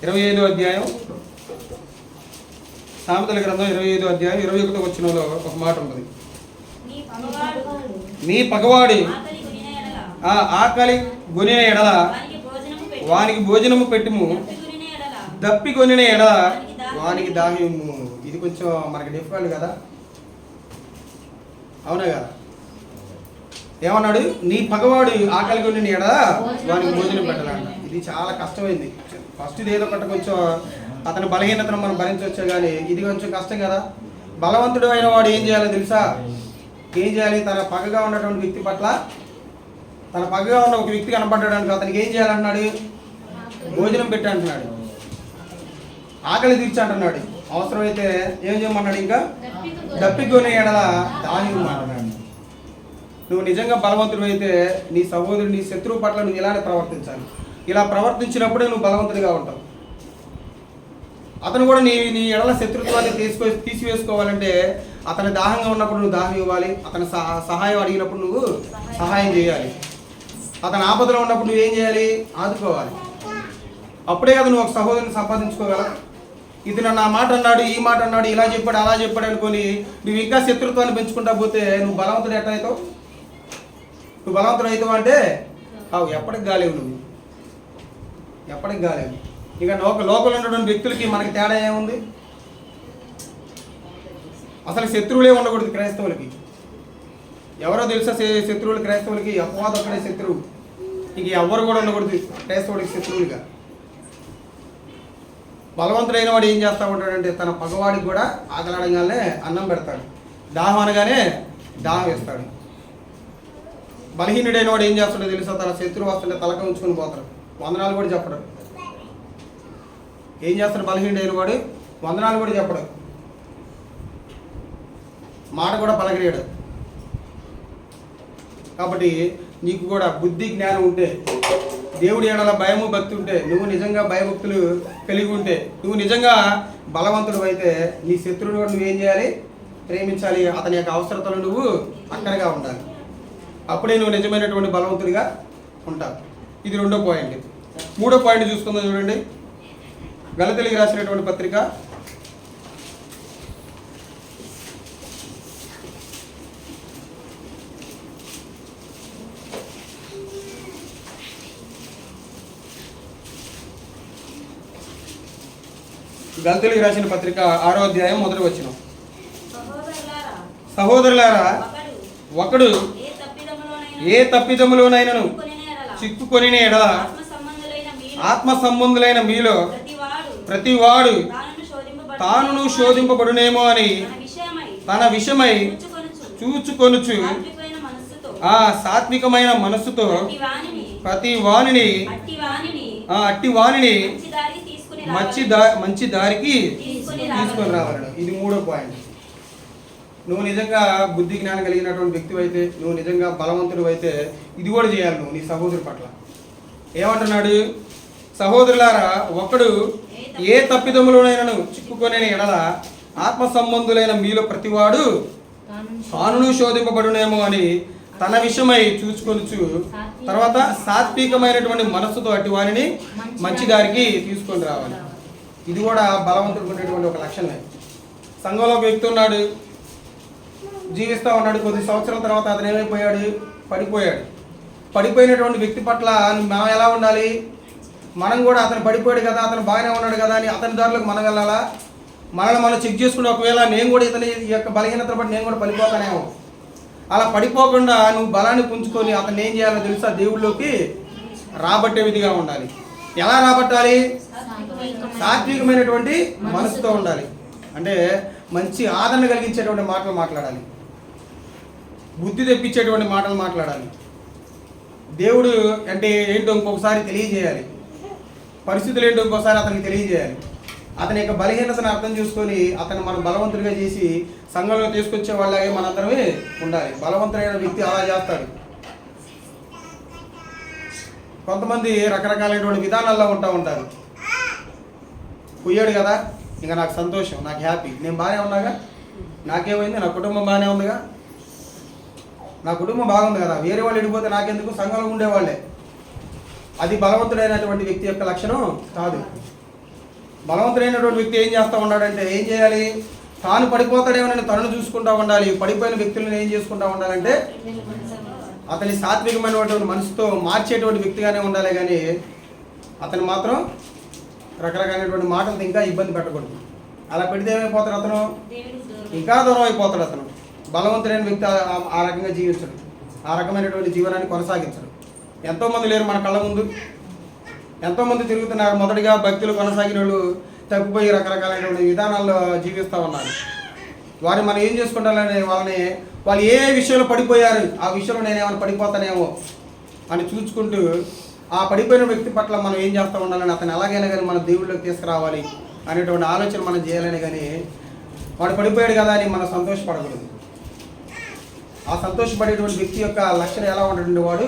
S1: 25వ అధ్యాయం, సామెతల గ్రంథం 25వ అధ్యాయం 21వ వచనంలో ఒక మాట ఉంటుంది. నీ పగవాడి ఆకలి గొనిన ఎడల వానికి భోజనము పెట్టుము, దప్పి కొనిన ఎడల వానికి దాహము. ఇది కొంచెం మనకి డిఫికల్ట్ కదా, అవునా కదా? ఏమన్నాడు? నీ పగవాడు ఆకలి కొనిన ఎడల వానికి భోజనం పెట్టాలంట. ఇది చాలా కష్టమైంది. ఫస్ట్ ఏదో ఒకటి కొంచెం అతని బలహీనతను మనం భరించవచ్చు, కానీ ఇది కొంచెం కష్టం కదా. బలవంతుడు అయిన వాడు ఏం చేయాలో తెలుసా? ఏం చేయాలి? తన పగగా ఉన్నటువంటి వ్యక్తి పట్ల, తన పగగా ఉన్న ఒక వ్యక్తి కనపడ్డాడు, అతనికి ఏం చేయాలంటున్నాడు? భోజనం పెట్టి అంటున్నాడు, ఆకలి తీర్చి అంటున్నాడు. అవసరమైతే ఏం చేయమన్నాడు? ఇంకా దప్పికొని ఎడల దాని అంటున్నాడు. నువ్వు నిజంగా బలవంతుడు అయితే నీ సహోదరుడు, నీ శత్రువు పట్ల నువ్వు ఇలానే ప్రవర్తించాలి. ఇలా ప్రవర్తించినప్పుడే నువ్వు బలవంతుడిగా ఉంటావు. అతను కూడా నీ ఎడల శత్రుత్వాన్ని తీసివేసుకోవాలంటే అతని దాహంగా ఉన్నప్పుడు నువ్వు దాహం ఇవ్వాలి, అతని సహాయం అడిగినప్పుడు నువ్వు సహాయం చేయాలి, అతని ఆపదలో ఉన్నప్పుడు నువ్వేం చేయాలి? ఆదుకోవాలి. అప్పుడే కదా నువ్వు ఒక సహోదరుని సంపాదించుకోగలవు. ఇది నన్ను ఆ మాట అన్నాడు, ఈ మాట అన్నాడు, ఇలా చెప్పాడు, అలా చెప్పాడు అనుకొని నువ్వు ఇంకా శత్రుత్వాన్ని పెంచుకుంటా పోతే నువ్వు బలవంతుడు ఎట్లయితావు? నువ్వు బలవంతుడు అవుతావు అంటే ఎప్పటికి కాలేవు, నువ్వు ఎప్పటికి కాలేవు. ఇక లోకల్ ఉన్నటువంటి వ్యక్తులకి మనకి తేడా ఏముంది? అసలు శత్రువులే ఉండకూడదు క్రైస్తవులకి. ఎవరో తెలుసా శత్రువులు? క్రైస్తవులకి అపవాదం ఒక్కడే శత్రువు. ఇంక ఎవరు కూడా ఉండకూడదు క్రైస్తవుడికి శత్రువులుగా. బలవంతుడైన వాడు ఏం చేస్తూ ఉంటాడంటే తన పగవాడికి కూడా ఆకలాడగానే అన్నం పెడతాడు, దాహం అనగానే దాహం వేస్తాడు. బలహీనుడైన వాడు ఏం చేస్తాడో తెలుసా? తన శత్రువు వస్తుంటే తలక ఉంచుకొని పోతాడు, వందనాలు కూడా చెప్పడు. ఏం చేస్తాడు బలహీనుడైన వాడు? వందనాలు కూడా చెప్పడు, మాట కూడా పలకరేయడు. కాబట్టి నీకు కూడా బుద్ధి జ్ఞానం ఉంటే, దేవుడి ఎడల భయము భక్తి ఉంటే, నువ్వు నిజంగా భయభక్తులు కలిగి ఉంటే, నువ్వు నిజంగా బలవంతుడు అయితే నీ శత్రువుని కూడా నువ్వేం చేయాలి? ప్రేమించాలి. అతని యొక్క అవసరతలు నువ్వు అక్కడగా ఉండాలి. అప్పుడే నువ్వు నిజమైనటువంటి బలవంతుడిగా ఉంటావు. ఇది 2వ పాయింట్. 3వ పాయింట్ చూసుకుందాం. చూడండి, గలతీయులకు రాసినటువంటి పత్రిక 6వ అధ్యాయం 1వ వచనం. సహోదరులారా, ఒకడు ఏ తప్పిదములోనైనను చిక్కుకొనిన ఎడల ఆత్మ సంబంధులైన మీలో ప్రతివాడు తానును శోధింపబడునేమో అని తన విషయమై చూచుకొనుచు ఆ సాత్వికమైన మనస్సుతో ప్రతి వానిని అట్టి వానిని మంచి దారికి తీసుకొని రావాలడు. ఇది 3వ పాయింట్. నువ్వు నిజంగా బుద్ధి జ్ఞానం కలిగినటువంటి వ్యక్తి అయితే, నువ్వు నిజంగా బలవంతుడు అయితే ఇది కూడా చేయాలి నువ్వు నీ సహోదరు పట్ల. ఏమంటున్నాడు? సహోదరులారా, ఒకడు ఏ తప్పిదములోనైనను చిక్కుకొనే ఎడల ఆత్మ సంబంధులైన మీలో ప్రతివాడు తానును శోధింపబడునేమో అని తన విషయమై చూసుకొనుచు తర్వాత సాత్వికమైనటువంటి మనస్సుతో అట్టి వారిని మంచి దారికి తీసుకొని రావాలి. ఇది కూడా బలవంతుడికి ఉండేటువంటి ఒక లక్షణమే. సంఘంలో ఒక వ్యక్తి ఉన్నాడు, జీవిస్తూ ఉన్నాడు. కొద్ది సంవత్సరాల తర్వాత అతను ఏమైపోయాడు? పడిపోయాడు. పడిపోయినటువంటి వ్యక్తి పట్ల మనం ఎలా ఉండాలి? మనం కూడా అతను పడిపోయాడు కదా, అతను బాగానే ఉన్నాడు కదా అని అతని దారిలోకి మనం వెళ్ళాలా? మనల్ని మనం చెక్ చేసుకుని ఒకవేళ నేను కూడా ఇతని యొక్క బలహీనత బట్టి నేను కూడా పడిపోతానేమో. అలా పడిపోకుండా నువ్వు బలాన్ని పుంజుకొని అతను ఏం చేయాలో తెలుసా? దేవుళ్ళలోకి రాబట్టే విధిగా ఉండాలి. ఎలా రాబట్టాలి? సాత్వికమైనటువంటి మనసుతో ఉండాలి. అంటే మంచి ఆదరణ కలిగించేటువంటి మాటలు మాట్లాడాలి, బుద్ధి తెప్పించేటువంటి మాటలు మాట్లాడాలి. దేవుడు అంటే ఏంటో ఇంకొకసారి తెలియజేయాలి, పరిస్థితులు ఏంటో ఇంకోసారి అతనికి తెలియజేయాలి. అతని యొక్క బలహీనతను అర్థం చేసుకొని అతను మనం బలవంతుడిగా చేసి సంఘంలో తీసుకొచ్చే వాళ్ళగే మనందరమే ఉండాలి. బలవంతుడైన వ్యక్తి అలా చేస్తాడు. కొంతమంది రకరకాలైనటువంటి విధానాల్లో ఉంటారు. పోయాడు కదా, ఇంకా నాకు సంతోషం, నాకు హ్యాపీ, నేను బాగానే ఉన్నాగా, నాకేమైంది, నా కుటుంబం బాగానే ఉందిగా, నా కుటుంబం బాగుంది కదా, వేరే వాళ్ళు వెళ్ళిపోతే నాకెందుకు, సంఘంలో ఉండేవాళ్ళే. అది బలవంతుడైనటువంటి వ్యక్తి యొక్క లక్షణం కాదు. బలవంతుడైనటువంటి వ్యక్తి ఏం చేస్తూ ఉన్నాడంటే ఏం చేయాలి? తాను పడిపోతాడేమోనని తనను చూసుకుంటూ ఉండాలి. పడిపోయిన వ్యక్తులను ఏం చేసుకుంటూ ఉండాలంటే అతని సాత్వికమైనటువంటి మనసుతో మార్చేటువంటి వ్యక్తిగానే ఉండాలి, కానీ అతను మాత్రం రకరకాలైనటువంటి మాటలతో ఇంకా ఇబ్బంది పెట్టకూడదు. అలా పెడితే ఏమైపోతాడు? అతను ఇంకా దూరం అయిపోతాడు. అతను బలవంతుడైన వ్యక్తి ఆ రకంగా జీవించడు, ఆ రకమైనటువంటి జీవనాన్ని కొనసాగించడు. ఎంతోమంది లేరు మన కళ్ళ ముందు, ఎంతోమంది తిరుగుతున్నారు. మొదటిగా భక్తులు కొనసాగిన వాళ్ళు తప్పిపోయి రకరకాలైనటువంటి విధానాల్లో జీవిస్తూ ఉన్నారు. వారిని మనం ఏం చేసుకుంటారని వాళ్ళు ఏ విషయంలో పడిపోయారు, ఆ విషయంలో నేనేమైనా పడిపోతానేమో అని చూసుకుంటూ ఆ పడిపోయిన వ్యక్తి పట్ల మనం ఏం చేస్తూ ఉండాలని, అతను ఎలాగైనా కానీ మన దేవుళ్ళకి తీసుకురావాలి అనేటువంటి ఆలోచన మనం చేయాలని, కానీ వాడు పడిపోయాడు కదా అని మనం సంతోషపడకూడదు. ఆ సంతోషపడేటువంటి వ్యక్తి యొక్క లక్షణం ఎలా ఉండటండి? వాడు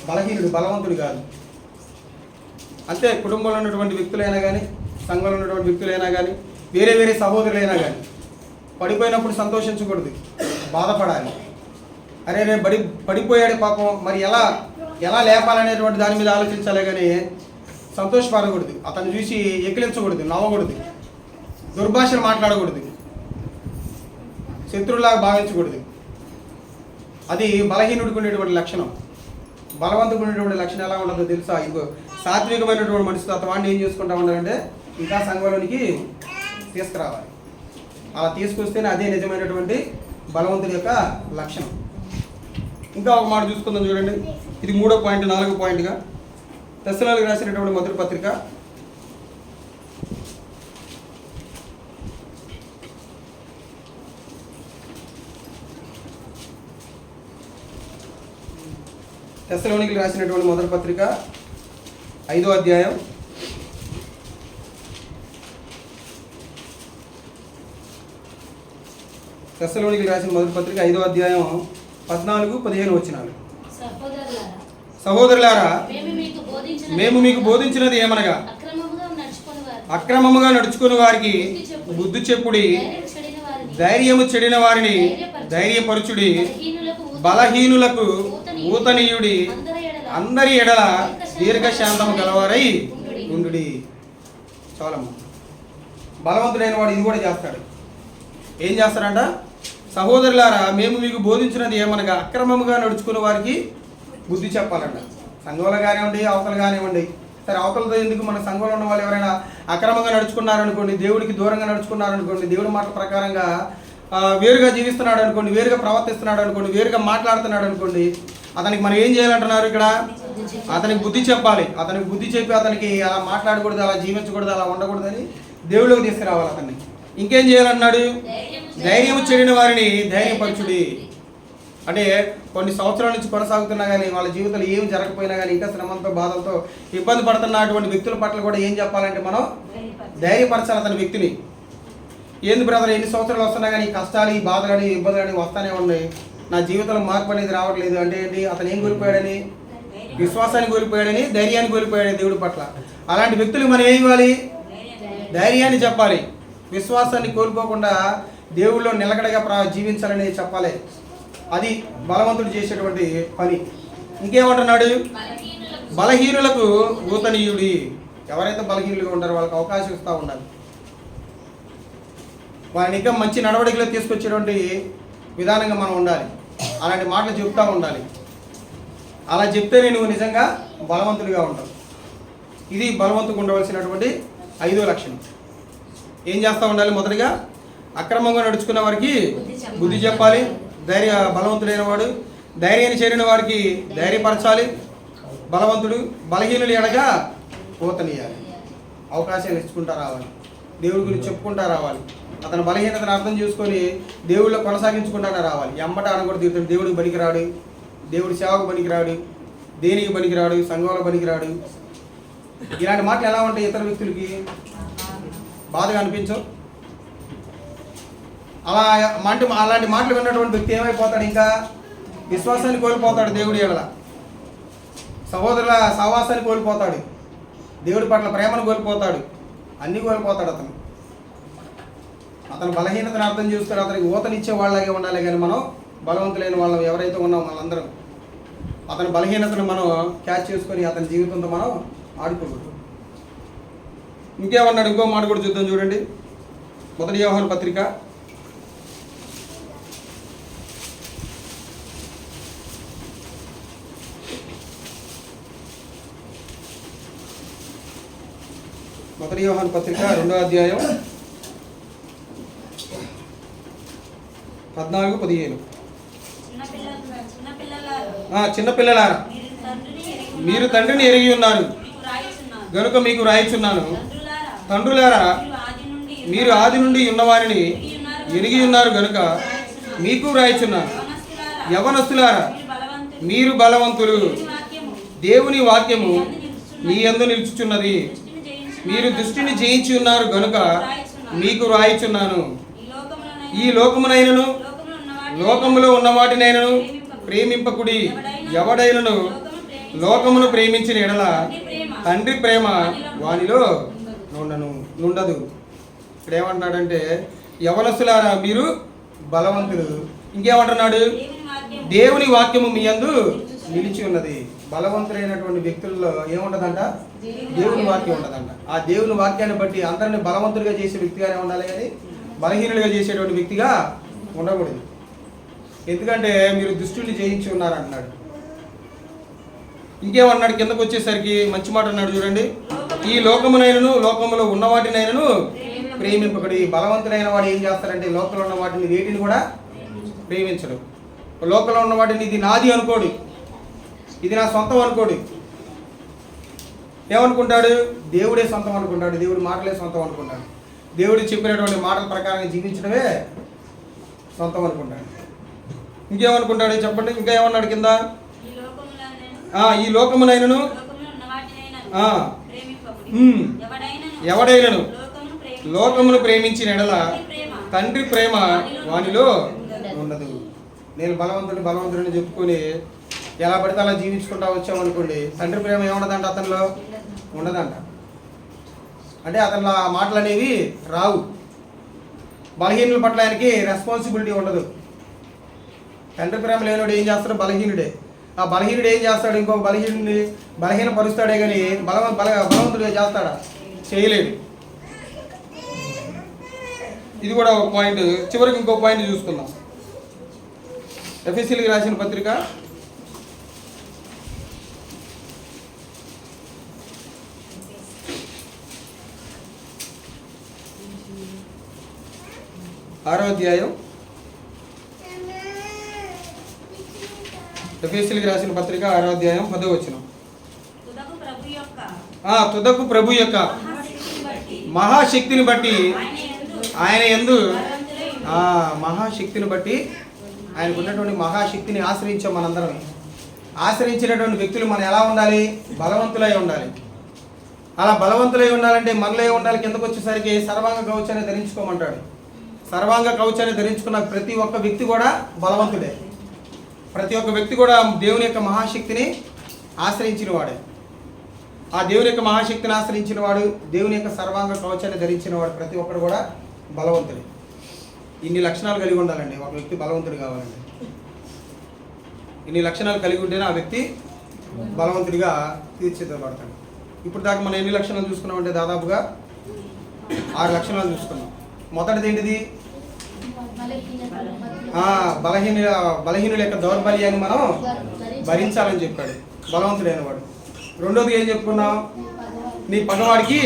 S1: బలహీనుడు, బలవంతుడు కాదు. అంతే. కుటుంబంలో ఉన్నటువంటి వ్యక్తులైనా కానీ, సంఘంలో ఉన్నటువంటి వ్యక్తులైనా కానీ, వేరే వేరే సహోదరులైనా కానీ పడిపోయినప్పుడు సంతోషించకూడదు, బాధపడాలి. అరే రే పడిపోయాడు పాపం, మరి ఎలా లేపాలనేటువంటి దాని మీద ఆలోచించాలి, కానీ సంతోషపడకూడదు. అతను చూసి ఎక్కిలించకూడదు, నవ్వకూడదు, దుర్భాషలు మాట్లాడకూడదు, శత్రువులాగా భావించకూడదు. అది బలహీనుడికి ఉండేటువంటి లక్షణం. బలవంతుడికి ఉండేటువంటి లక్షణం ఎలా ఉండదో తెలుసా? ఇంకో సాత్వికమైనటువంటి మనిషితో అతవాడిని ఏం చేసుకుంటా ఉండాలంటే ఇంకా సంఘంలోనికి తీసుకురావాలి. అలా తీసుకొస్తేనే అదే నిజమైనటువంటి బలవంతుడి యొక్క లక్షణం. ఇంకా ఒక మాట చూసుకుందాం చూడండి. ఇది 3వ పాయింట్, 4వ పాయింట్గా తెస్సలోనికీయులకు రాసినటువంటి మొదటి పత్రిక 5వ అధ్యాయం 14-15 వచనాలు. సహోదరులారా, మేము మీకు బోధించినది ఏమనగా అక్రమముగా నడుచుకుని వారికి బుద్ధి చెప్పుడి, ధైర్యము చెడిన వారిని ధైర్యపరచుడి, బలహీనులకు ఊతనీయుడి, అందరి ఎడల దీర్ఘశాంతము గలవారై ఉండుడి. చాలమ్మ. బలవంతుడైన వాడు ఇది కూడా చేస్తాడు. ఏం చేస్తాడంట? సహోదరులారా, మేము మీకు బోధించినది ఏమనగా అక్రమముగా నడుచుకున్న వారికి బుద్ధి చెప్పాలంట. సంఘంలో కానివ్వండి, అవతలు కానివ్వండి. సరే, అవతలతో ఎందుకు? మన సంఘంలో ఉన్న వాళ్ళు ఎవరైనా అక్రమంగా నడుచుకున్నారనుకోండి, దేవుడికి దూరంగా నడుచుకున్నారనుకోండి, దేవుడి మాట ప్రకారంగా వేరుగా జీవిస్తున్నాడు అనుకోండి, వేరుగా ప్రవర్తిస్తున్నాడు అనుకోండి, వేరుగా మాట్లాడుతున్నాడు అనుకోండి, అతనికి మనం ఏం చేయాలంటున్నారు ఇక్కడ? అతనికి బుద్ధి చెప్పాలి. అతనికి బుద్ధి చెప్పి అతనికి అలా మాట్లాడకూడదు, అలా జీవించకూడదు, అలా ఉండకూడదని దేవుళ్ళకి తీసుకురావాలి అతన్ని. ఇంకేం చేయాలన్నాడు? ధైర్యం చెడిన వారిని ధైర్యపరచుడి. అంటే కొన్ని సంవత్సరాల నుంచి కొనసాగుతున్నా కానీ వాళ్ళ జీవితంలో ఏం జరగకపోయినా కానీ ఇంకా శ్రమంతో బాధలతో ఇబ్బంది పడుతున్నటువంటి వ్యక్తుల పట్ల కూడా ఏం చెప్పాలంటే మనం ధైర్యపరచాలి అతని వ్యక్తిని. ఏంది బ్రదర్, ఎన్ని సంవత్సరాలు వస్తున్నా కానీ కష్టాలు, ఈ బాధలని, ఇబ్బందులని వస్తానే ఉన్నాయి, నా జీవితంలో మార్పు అనేది రావట్లేదు అంటే ఏంటి? అతను ఏం కోల్పోయాడని? విశ్వాసాన్ని కోల్పోయాడని, ధైర్యాన్ని కోల్పోయాడు దేవుడి పట్ల. అలాంటి వ్యక్తులు మనం ఏం ఇవ్వాలి? ధైర్యాన్ని చెప్పాలి. విశ్వాసాన్ని కోల్పోకుండా దేవుళ్ళో నిలకడగా జీవించాలని చెప్పాలి. అది బలవంతుడు చేసేటువంటి పని. ఇంకేమంటున్నాడు? బలహీనులకు ఊతనీయుడి. ఎవరైతే బలహీనులుగా ఉంటారో వాళ్ళకి అవకాశం ఇస్తూ ఉండాలి. వారిని ఇంకా మంచి నడవడికలో తీసుకొచ్చేటువంటి విధానంగా మనం ఉండాలి. అలాంటి మాటలు చెప్తూ ఉండాలి. అలా చెప్తేనే నువ్వు నిజంగా బలవంతుడిగా ఉంటావు. ఇది బలవంతుకు ఉండవలసినటువంటి 5వ లక్షణం. ఏం చేస్తూ ఉండాలి? మొదటిగా అక్రమంగా నడుచుకున్న వారికి బుద్ధి చెప్పాలి. బలవంతుడైన వాడు ధైర్యాన్ని చేరిన వారికి ధైర్యపరచాలి. బలవంతుడు బలహీనులు ఎడగా ఊతనీయాలి. అవకాశాలు ఇచ్చుకుంటా రావాలి, దేవుడి గురించి చెప్పుకుంటా రావాలి. అతని బలహీనతను అర్థం చేసుకొని దేవుళ్ళో కొనసాగించుకుంటానే రావాలి. ఎమ్మట అనకూడదు ఇతను దేవుడికి పనికిరాడు, దేవుడి సేవకు పనికిరాడు, దేనికి పనికిరాడు, సంఘంలో పనికిరాడు. ఇలాంటి మాటలు ఎలా ఉంటాయి? ఇతర వ్యక్తులకి బాధగా అనిపించవు. అలాంటి మాటలు విన్నటువంటి వ్యక్తి ఏమైపోతాడు? ఇంకా విశ్వాసాన్ని కోల్పోతాడు, దేవుడి ఎడల సహోదరుల సహవాసాన్ని కోల్పోతాడు, దేవుడి పట్ల ప్రేమను కోల్పోతాడు, అన్నీ కోల్పోతాడు. అతను బలహీనతను అర్థం చేసుకుని అతనికి ఊతనిచ్చే వాళ్ళలాగే ఉండాలి. కానీ మనం బలవంతులైన వాళ్ళం ఎవరైతే ఉన్నామో వాళ్ళందరం అతని బలహీనతను మనం క్యాచ్ చేసుకొని అతని జీవితంతో మనం ఆడుకోకూడదు. ఇంకేమన్నాడు? ఇంకో మాట కూడా చూద్దాం చూడండి. మొదటి యోహాను పత్రిక మొదటి యోహాను పత్రిక 2వ అధ్యాయం 14-15. చిన్నపిల్లలారా, మీరు తండ్రిని ఎరిగి ఉన్నారు గనుక మీకు రాయిచున్నాను. తండ్రులారా, మీరు ఆది నుండి ఉన్నవారిని ఎరిగి ఉన్నారు గనుక మీకు రాయిచున్నాను. యవనస్తులారా, మీరు బలవంతులు, దేవుని వాక్యము మీ యందు నిలుచుచున్నది. మీరు దృష్టిని జయించి ఉన్నారు గనుక మీకు రాయిచున్నాను. ఈ లోకమునైనను లోకములో ఉన్న వాటినైనను ప్రేమింపకుడి. ఎవడైనను లోకమును ప్రేమించిన ఎడల తండ్రి ప్రేమ వానిలో నుండదు. ఇక్కడ ఏమంటున్నాడంటే, యవనస్తులారా మీరు బలవంతులు. ఇంకేమంటున్నాడు? దేవుని వాక్యము మీ యందు నిలిచి ఉన్నది. బలవంతులైనటువంటి వ్యక్తుల్లో ఏముండదంట? దేవుని వాక్యం ఉండదంట. ఆ దేవుని వాక్యాన్ని బట్టి అందరిని బలవంతులుగా చేసే వ్యక్తిగానే ఉండాలి, కానీ బలహీనులుగా చేసేటువంటి వ్యక్తిగా ఉండకూడదు. ఎందుకంటే మీరు దుష్టుని జయించి ఉన్నారంటున్నాడు. ఇంకేమన్నాడు? కిందకు వచ్చేసరికి మంచి మాట అన్నాడు చూడండి. ఈ లోకమునైనను లోకములో ఉన్న వాటినైనను ప్రేమింపకడి. బలవంతుడైన వాడు ఏం చేస్తారంటే లోకంలో ఉన్న వాటిని వేటిని కూడా ప్రేమించడు. లోకంలో ఉన్న వాటిని ఇది నాది అనుకోడు, ఇది నా సొంతం అనుకోడు. ఏమనుకుంటాడు? దేవుడే సొంతం అనుకుంటాడు, దేవుడి మాటలే సొంతం అనుకుంటాడు, దేవుడు చెప్పినటువంటి మాటల ప్రకారం జీవించడమే సొంతం అనుకుంటాడు. ఇంకేమనుకుంటాడు చెప్పండి? ఇంకా ఏమన్నాడు కింద? ఈ లోకమునైనను ఎవడైనను లోకమును ప్రేమించిన ఎడల తండ్రి ప్రేమ వానిలో ఉండదు. నేను బలవంతుడిని చెప్పుకొని ఎలా పడితే అలా జీవించుకుంటా వచ్చామనుకోండి, తండ్రి ప్రేమ ఏముండదంట, అతనిలో ఉండదంట. అంటే అతనిలో ఆ మాటలు అనేవి రావు. బలహీనుల పట్ల ఆయనకి రెస్పాన్సిబిలిటీ ఉండదు. తండ్రి ప్రేమ లేనివాడు ఏం చేస్తాడు? బలహీనుడే. ఆ బలహీనుడు ఏం చేస్తాడు? ఇంకొక బలహీనుడిని బలహీనపరుస్తాడే కానీ బలవంతుడిగా చేస్తాడా? చేయలేడు. ఇది కూడా ఒక పాయింట్. చివరికి ఇంకో పాయింట్ చూసుకుందాం. ఎఫెసీయులకు రాసిన పత్రిక 6వ అధ్యాయం. ఎఫెసీయులకు రాసిన పత్రిక 6వ అధ్యాయం 10వ వచనం. తుదకు ప్రభు యొక్క మహాశక్తిని బట్టి ఆయన యందు మహాశక్తిని బట్టి ఆయనకు ఉన్నటువంటి మహాశక్తిని ఆశ్రయించాం. మనందరం ఆశ్రయించినటువంటి వ్యక్తులు మనం ఎలా ఉండాలి? బలవంతులై ఉండాలి. అలా బలవంతులై ఉండాలంటే మనలో ఉండాలి. కిందకు వచ్చేసరికి సర్వాంగ కవచాన్ని ధరించుకోమంటాడు. సర్వాంగ కవచాన్ని ధరించుకున్న ప్రతి ఒక్క వ్యక్తి కూడా బలవంతుడే. ప్రతి ఒక్క వ్యక్తి కూడా దేవుని యొక్క మహాశక్తిని ఆశ్రయించిన వాడే. ఆ దేవుని యొక్క మహాశక్తిని ఆశ్రయించిన వాడు, దేవుని యొక్క సర్వాంగ కవచాన్ని ధరించిన వాడు ప్రతి ఒక్కరు కూడా బలవంతుడే. ఇన్ని లక్షణాలు కలిగి ఉండాలండి ఒక వ్యక్తి బలవంతుడు కావాలండి. ఇన్ని లక్షణాలు కలిగి ఉంటేనే ఆ వ్యక్తి బలవంతుడిగా తీర్చిదిద్దబడతాడు. ఇప్పుడు దాకా మనం ఎన్ని లక్షణాలు చూసుకున్నామంటే దాదాపుగా 6 లక్షణాలు చూసుకున్నాం. మొదటిది ఏంటిది? బలహీనుల యొక్క దౌర్బల్యాన్ని మనం భరించాలని చెప్పాడు బలవంతుడైన వాడు. రెండోది ఏం చెప్పుకున్నాం? నీ పగవాడికి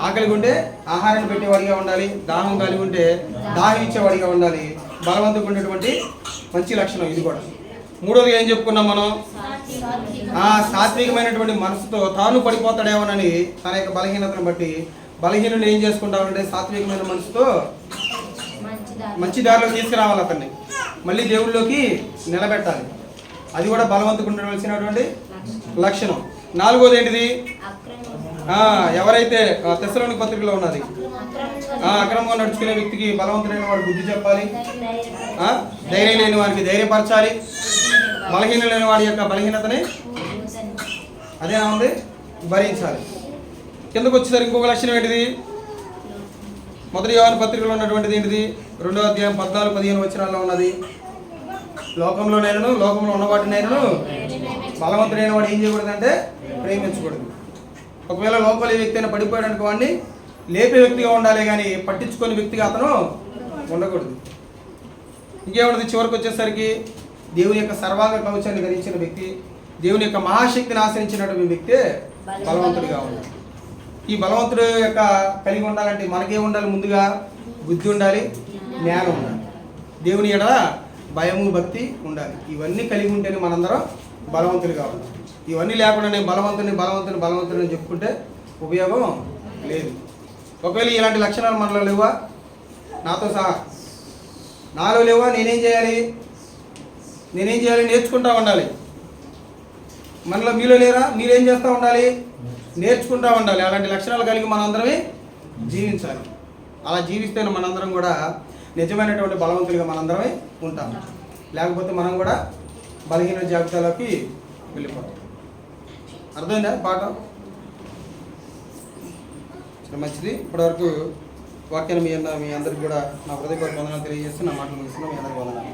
S1: ఆకలిగా ఉంటే ఆహారాన్ని పెట్టేవాడిగా ఉండాలి, దాహం కలిగి ఉంటే దాహం ఇచ్చేవాడిగా ఉండాలి. బలవంతుడికి ఉండేటువంటి మంచి లక్షణం ఇది కూడా. మూడోది ఏం చెప్పుకున్నాం మనం? సాత్వికమైనటువంటి మనసుతో తాను పడిపోతాడేమోనని తన యొక్క బలహీనతను బట్టి బలహీనుని ఏం చేసుకుంటామంటే సాత్వికమైన మనసుతో మంచి దారిలో తీసుకురావాలి, అతన్ని మళ్ళీ దేవుళ్ళలోకి నిలబెట్టాలి. అది కూడా బలవంతుకు ఉండవలసినటువంటి లక్షణం. నాలుగోది ఏంటిది? ఎవరైతే తెస్సలోనిక పత్రికలో ఉన్నది అక్రమంగా నడుచుకునే వ్యక్తికి బలవంతుడైన వాడు బుద్ధి చెప్పాలి, ధైర్యం లేని వారికి ధైర్యపరచాలి, బలహీనులైన వాడి యొక్క బలహీనతని అదేనా ఉంది భరించాలి. కిందకు వచ్చేసరికి ఇంకొక లక్షణం ఏంటిది? మొదటి యోహాను పత్రికలో ఉన్నటువంటిది ఏంటిది? 2వ అధ్యాయం 14-15 వచనాల్లో ఉన్నది. లోకంలో ఉన్న వాటినైనను బలవంతుడైన వాడు ఏం చేయకూడదు అంటే ప్రేమించకూడదు. ఒకవేళ లోపలి వ్యక్తి అయినా పడిపోయాడు వాడిని లేపే వ్యక్తిగా ఉండాలి, కానీ పట్టించుకునే వ్యక్తిగా అతను ఉండకూడదు. ఇంకేముండదు చివరికి వచ్చేసరికి దేవుని యొక్క సర్వాంగ కవచాన్ని ధరించిన వ్యక్తి, దేవుని యొక్క మహాశక్తిని ఆశ్రయించినటువంటి వ్యక్తి బలవంతుడిగా ఉండాలి. ఈ బలవంతుడు యొక్క కలిగి ఉండాలంటే మనకేం ఉండాలి? ముందుగా బుద్ధి ఉండాలి, జ్ఞానం ఉండాలి, దేవుని ఎడల భయము భక్తి ఉండాలి. ఇవన్నీ కలిగి ఉంటేనే మనందరం బలవంతులుగా ఉండాలి. ఇవన్నీ లేకుండా నేను బలవంతుని చెప్పుకుంటే ఉపయోగం లేదు. ఒకవేళ ఇలాంటి లక్షణాలు మనలో లేవా, నాతో సహా నాలో లేవా, నేనేం చేయాలి? నేర్చుకుంటూ ఉండాలి. మనలో మీలో లేరా? మీరేం చేస్తూ ఉండాలి? నేర్చుకుంటూ ఉండాలి. అలాంటి లక్షణాలు కలిగి మనందరమే జీవించాలి. అలా జీవిస్తేనే మనందరం కూడా నిజమైనటువంటి బలవంతులుగా మనందరమే ఉంటాం. లేకపోతే మనం కూడా బలహీన జాబితాలోకి వెళ్ళిపోతాం. అర్థమైందా పాఠం? మంచిది. ఇప్పటివరకు వాక్యాన్ని మీ అందరికి కూడా నా హృదయపూర్వక వందనాలు తెలియజేస్తూ నా మాటలు ముగిస్తున్నాం. మీ అందరికీ వందనాలు.